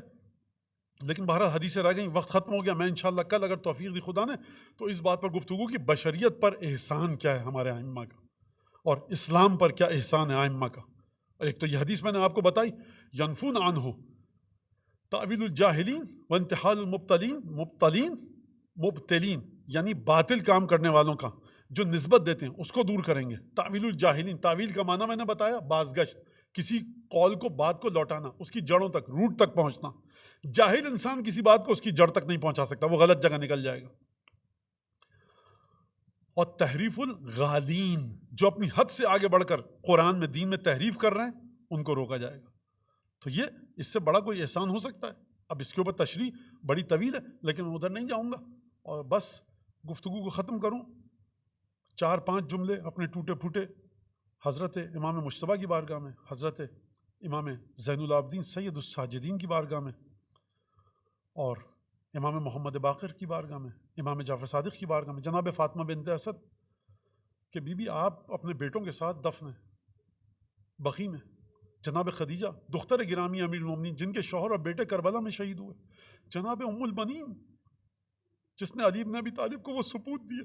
لیکن بہرحال حدیثیں رہ گئیں، وقت ختم ہو گیا. میں انشاءاللہ کل اگر توفیق دی خدا نے تو اس بات پر گفتگو کی بشریت پر احسان کیا ہے ہمارے ائمہ کا، اور اسلام پر کیا احسان ہے ائمہ کا. ایک تو یہ حدیث میں نے آپ کو بتائی، ینفون عنہ تعویل الجاہلین وانتحال المبتلین، مبتلین یعنی باطل کام کرنے والوں کا جو نسبت دیتے ہیں اس کو دور کریں گے. تعویل الجاہلین، تعویل کا معنی میں نے بتایا بازگشت، کسی قول کو، بات کو لوٹانا، اس کی جڑوں تک، روٹ تک پہنچنا. جاہل انسان کسی بات کو اس کی جڑ تک نہیں پہنچا سکتا، وہ غلط جگہ نکل جائے گا. اور تحریف الغالین، جو اپنی حد سے آگے بڑھ کر قرآن میں، دین میں تحریف کر رہے ہیں، ان کو روکا جائے گا. تو یہ اس سے بڑا کوئی احسان ہو سکتا ہے؟ اب اس کے اوپر تشریح بڑی طویل ہے، لیکن میں ادھر نہیں جاؤں گا اور بس گفتگو کو ختم کروں. 4-5 جملے اپنے ٹوٹے پھوٹے حضرت امام مجتبیٰ کی بارگاہ میں، حضرت امام زین العابدین سید الساجدین کی بارگاہ میں، اور امام محمد باقر کی بارگاہ میں، امام جعفر صادق کی بارگاہ میں، جناب فاطمہ بنت اسد کہ بی بی آپ اپنے بیٹوں کے ساتھ دفن ہیں بقیع میں. جناب خدیجہ دختر گرامی امیر المومنین جن کے شوہر اور بیٹے کربلا میں شہید ہوئے. جناب ام البنین جس نے علی بن ابی طالب کو وہ سپوت دیا.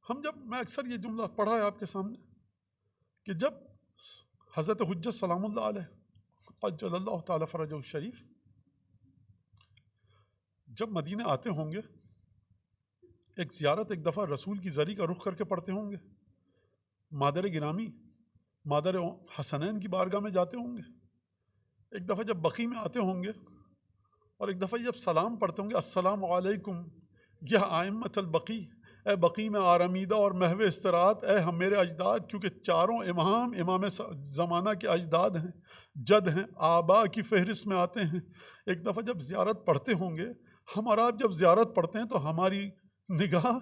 میں اکثر یہ جملہ پڑھا ہے آپ کے سامنے کہ جب حضرت حجت سلام اللہ علیہ عجل اللہ تعالی فرجہ الشریف جب مدینہ آتے ہوں گے، ایک زیارت ایک دفعہ رسول کی زری کا رخ کر کے پڑھتے ہوں گے، مادر گرامی مادر حسنین کی بارگاہ میں جاتے ہوں گے، ایک دفعہ جب بقیع میں آتے ہوں گے، اور ایک دفعہ جب سلام پڑھتے ہوں گے، السلام علیکم یا ائمۃ البقیع، اے بقیع میں آرامیدہ اور محو استراحت، اے ہم میرے اجداد، کیونکہ چاروں امام زمانہ کے اجداد ہیں، جد ہیں، آبا کی فہرست میں آتے ہیں. ایک دفعہ جب زیارت پڑھتے ہوں گے، ہم اور آپ جب زیارت پڑھتے ہیں تو ہماری نگاہ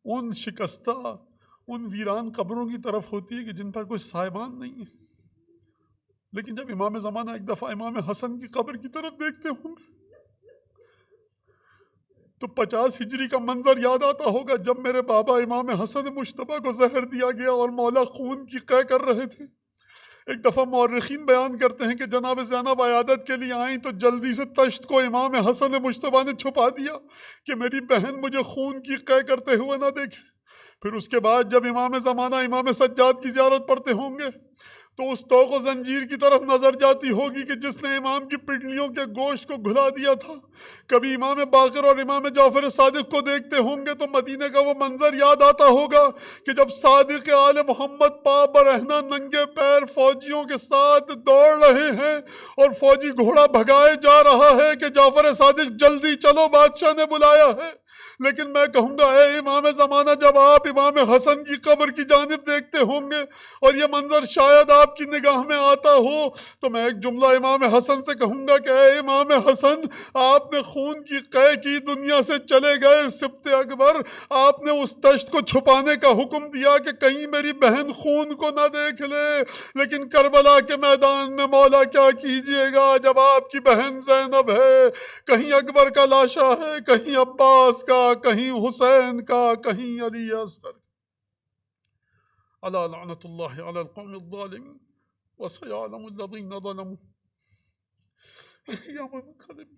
ان شکستہ، ان ویران قبروں کی طرف ہوتی ہے کہ جن پر کوئی سائبان نہیں ہے. لیکن جب امام زمانہ ایک دفعہ امام حسن کی قبر کی طرف دیکھتے ہوں گے تو 50 ہجری کا منظر یاد آتا ہوگا جب میرے بابا امام حسن مجتبیٰ کو زہر دیا گیا اور مولا خون کی قے کر رہے تھے. ایک دفعہ مورخین بیان کرتے ہیں کہ جناب زینب عیادت کے لیے آئیں تو جلدی سے تشت کو امام حسن مجتبیٰ نے چھپا دیا کہ میری بہن مجھے خون کی قے کرتے ہوئے نہ دیکھے. پھر اس کے بعد جب امام زمانہ امام سجاد کی زیارت پڑھتے ہوں گے تو اس طوق و زنجیر کی طرف نظر جاتی ہوگی کہ جس نے امام کی پنڈلیوں کے گوشت کو گھلا دیا تھا. کبھی امام باقر اور امام جعفر صادق کو دیکھتے ہوں گے تو مدینے کا وہ منظر یاد آتا ہوگا کہ جب صادق آل محمد پا برہنہ ننگے پیر فوجیوں کے ساتھ دوڑ رہے ہیں اور فوجی گھوڑا بھگائے جا رہا ہے کہ جعفر صادق جلدی چلو بادشاہ نے بلایا ہے. لیکن میں کہوں گا اے امام زمانہ، جب آپ امام حسن کی قبر کی جانب دیکھتے ہوں گے اور یہ منظر شاید آپ کی نگاہ میں آتا ہو، تو میں ایک جملہ امام حسن سے کہوں گا کہ اے امام حسن، آپ نے خون کی قے کی، دنیا سے چلے گئے سبط اکبر، آپ نے اس تشت کو چھپانے کا حکم دیا کہ کہیں میری بہن خون کو نہ دیکھ لے، لیکن کربلا کے میدان میں مولا کیا کیجئے گا جب آپ کی بہن زینب ہے، کہیں اکبر کا لاشا ہے، کہیں عباس کا، کہیں حسین کا، کہیں علی اصغر۔ الا لعنت اللہ علی القوم الظالمین وسيعلم الذين ظلموا يوم القيامة۔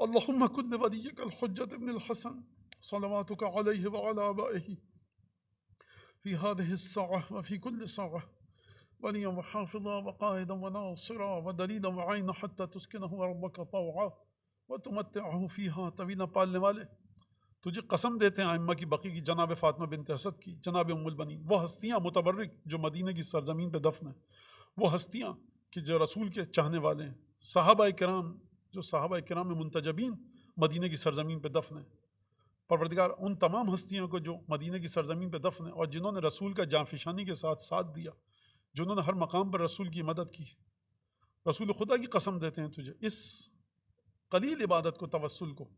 اللهم كن لوليك الحجة ابن الحسن صلواتك عليه وعلى آبائه في هذه الساعة وفي كل ساعة وليا وحافظا وقائدا وناصرا ودليلا وعينا حتى تسكنه ربك طوعا وتمتعه فيها طويلا۔ پالنے والے تجھے قسم دیتے ہیں ائمہ کی بقی کی، جناب فاطمہ بنت اسد کی، جناب ام البنین، وہ ہستیاں متبرک جو مدینہ کی سرزمین پہ دفن ہیں، وہ ہستیاں کہ جو رسول کے چاہنے والے ہیں، صحابہ کرام جو صحابہ کرام میں منتجبین مدینہ کی سرزمین پہ دفن ہیں۔ پروردگار ان تمام ہستیوں کو جو مدینہ کی سرزمین پہ دفن ہیں اور جنہوں نے رسول کا جانفشانی کے ساتھ ساتھ دیا، جنہوں نے ہر مقام پر رسول کی مدد کی، رسول خدا کی قسم دیتے ہیں تجھے اس قلیل عبادت کو، توسل کو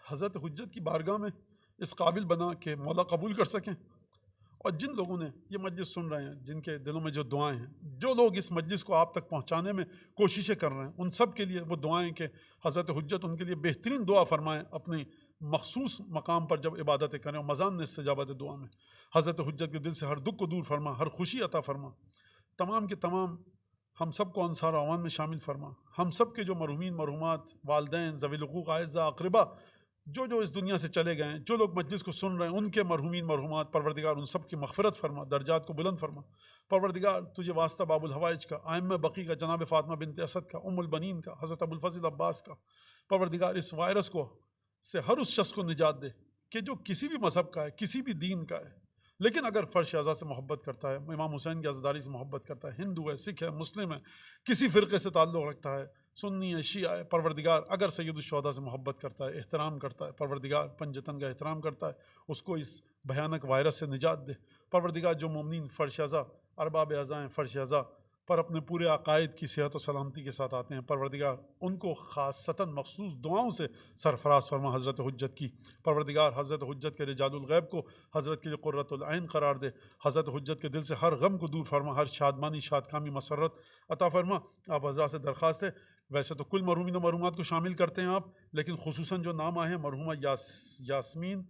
حضرت حجت کی بارگاہ میں اس قابل بنا کہ مولا قبول کر سکیں۔ اور جن لوگوں نے یہ مجلس سن رہے ہیں، جن کے دلوں میں جو دعائیں ہیں، جو لوگ اس مجلس کو آپ تک پہنچانے میں کوششیں کر رہے ہیں، ان سب کے لیے وہ دعائیں کہ حضرت حجت ان کے لیے بہترین دعا فرمائیں اپنی مخصوص مقام پر جب عبادتیں کریں، اور مزان استجابت دعا میں حضرت حجت کے دل سے ہر دکھ کو دور فرما، ہر خوشی عطا فرما، تمام کے تمام ہم سب کو انصار اعوان میں شامل فرما، ہم سب کے جو مرحومین مرحومات، والدین، ذوی الحقوق، اعزہ، اقربا جو اس دنیا سے چلے گئے ہیں، جو لوگ مجلس کو سن رہے ہیں، ان کے مرحومین مرحومات، پروردگار ان سب کی مغفرت فرما، درجات کو بلند فرما۔ پروردگار تجھے واسطہ باب الحوائج کا، ائمہ بقی کا، جناب فاطمہ بنت اسد کا، ام البنین کا، حضرت ابو الفضل عباس کا، پروردگار اس وائرس کو سے ہر اس شخص کو نجات دے کہ جو کسی بھی مذہب کا ہے، کسی بھی دین کا ہے، لیکن اگر فرش اعضاء سے محبت کرتا ہے، امام حسین کی عزاداری سے محبت کرتا ہے، ہندو ہے، سکھ ہے، مسلم ہے، کسی فرقے سے تعلق رکھتا ہے، سنی ہے، شیعہ ہے، پروردگار اگر سید الشہداء سے محبت کرتا ہے، احترام کرتا ہے، پروردگار پنجتن کا احترام کرتا ہے، اس کو اس بھیانک وائرس سے نجات دے۔ پروردگار جو مومنین فرش اعضاء، ارباب اعضاء ہیں، فرش اعضاء پر اپنے پورے عقائد کی صحت و سلامتی کے ساتھ آتے ہیں، پروردگار ان کو خاصتاً مخصوص دعاؤں سے سرفراز فرما حضرت حجت کی۔ پروردگار حضرت حجت کے رجال الغیب کو حضرت کے لیے قرۃ العین قرار دے، حضرت حجت کے دل سے ہر غم کو دور فرما، ہر شادمانی شادکامی مسرت عطا فرما۔ آپ حضرات سے درخواست ہے، ویسے تو کل مرحومین و مرحومات کو شامل کرتے ہیں آپ، لیکن خصوصاً جو نام آئے ہیں، مرحومہ یاسمین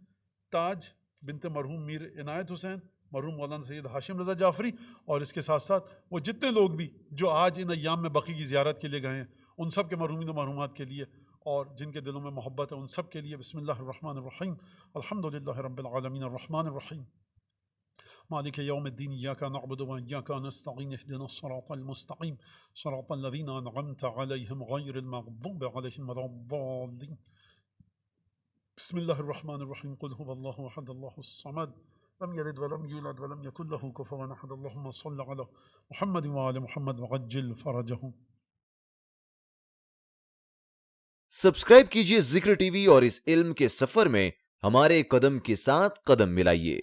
تاج بنت مرحوم میر عنایت حسین، مرحوم مولانا سید ہاشم رضا جعفری، اور اس کے ساتھ ساتھ وہ جتنے لوگ بھی جو آج ان ایام میں بقی کی زیارت کے لیے گئے ہیں، ان سب کے مرحومین و مرحومات کے لیے، اور جن کے دلوں میں محبت ہے ان سب کے لیے۔ بسم اللہ الرحمن الرحیم، الحمدللہ رب العالمین الرحمن الرحیم مالک یوم الدین، ایاک نعبد و ایاک نستعین، اہدنا الصراط المستقیم صراط الذین انعمت علیہم غیر المغضوب علیہم ولا الضالین۔ بسم اللہ الرحمن الرحیم، قل هو اللہ احد اللہ الصمد لم یلد ولم یولد ولم یکن له کفوا احد، اللهم صل علی محمد وآل محمد وعجل فرجهم۔ سبسکرائب کیجئے ذکر ٹی وی اور اس علم کے سفر میں ہمارے قدم کے ساتھ قدم ملائیے۔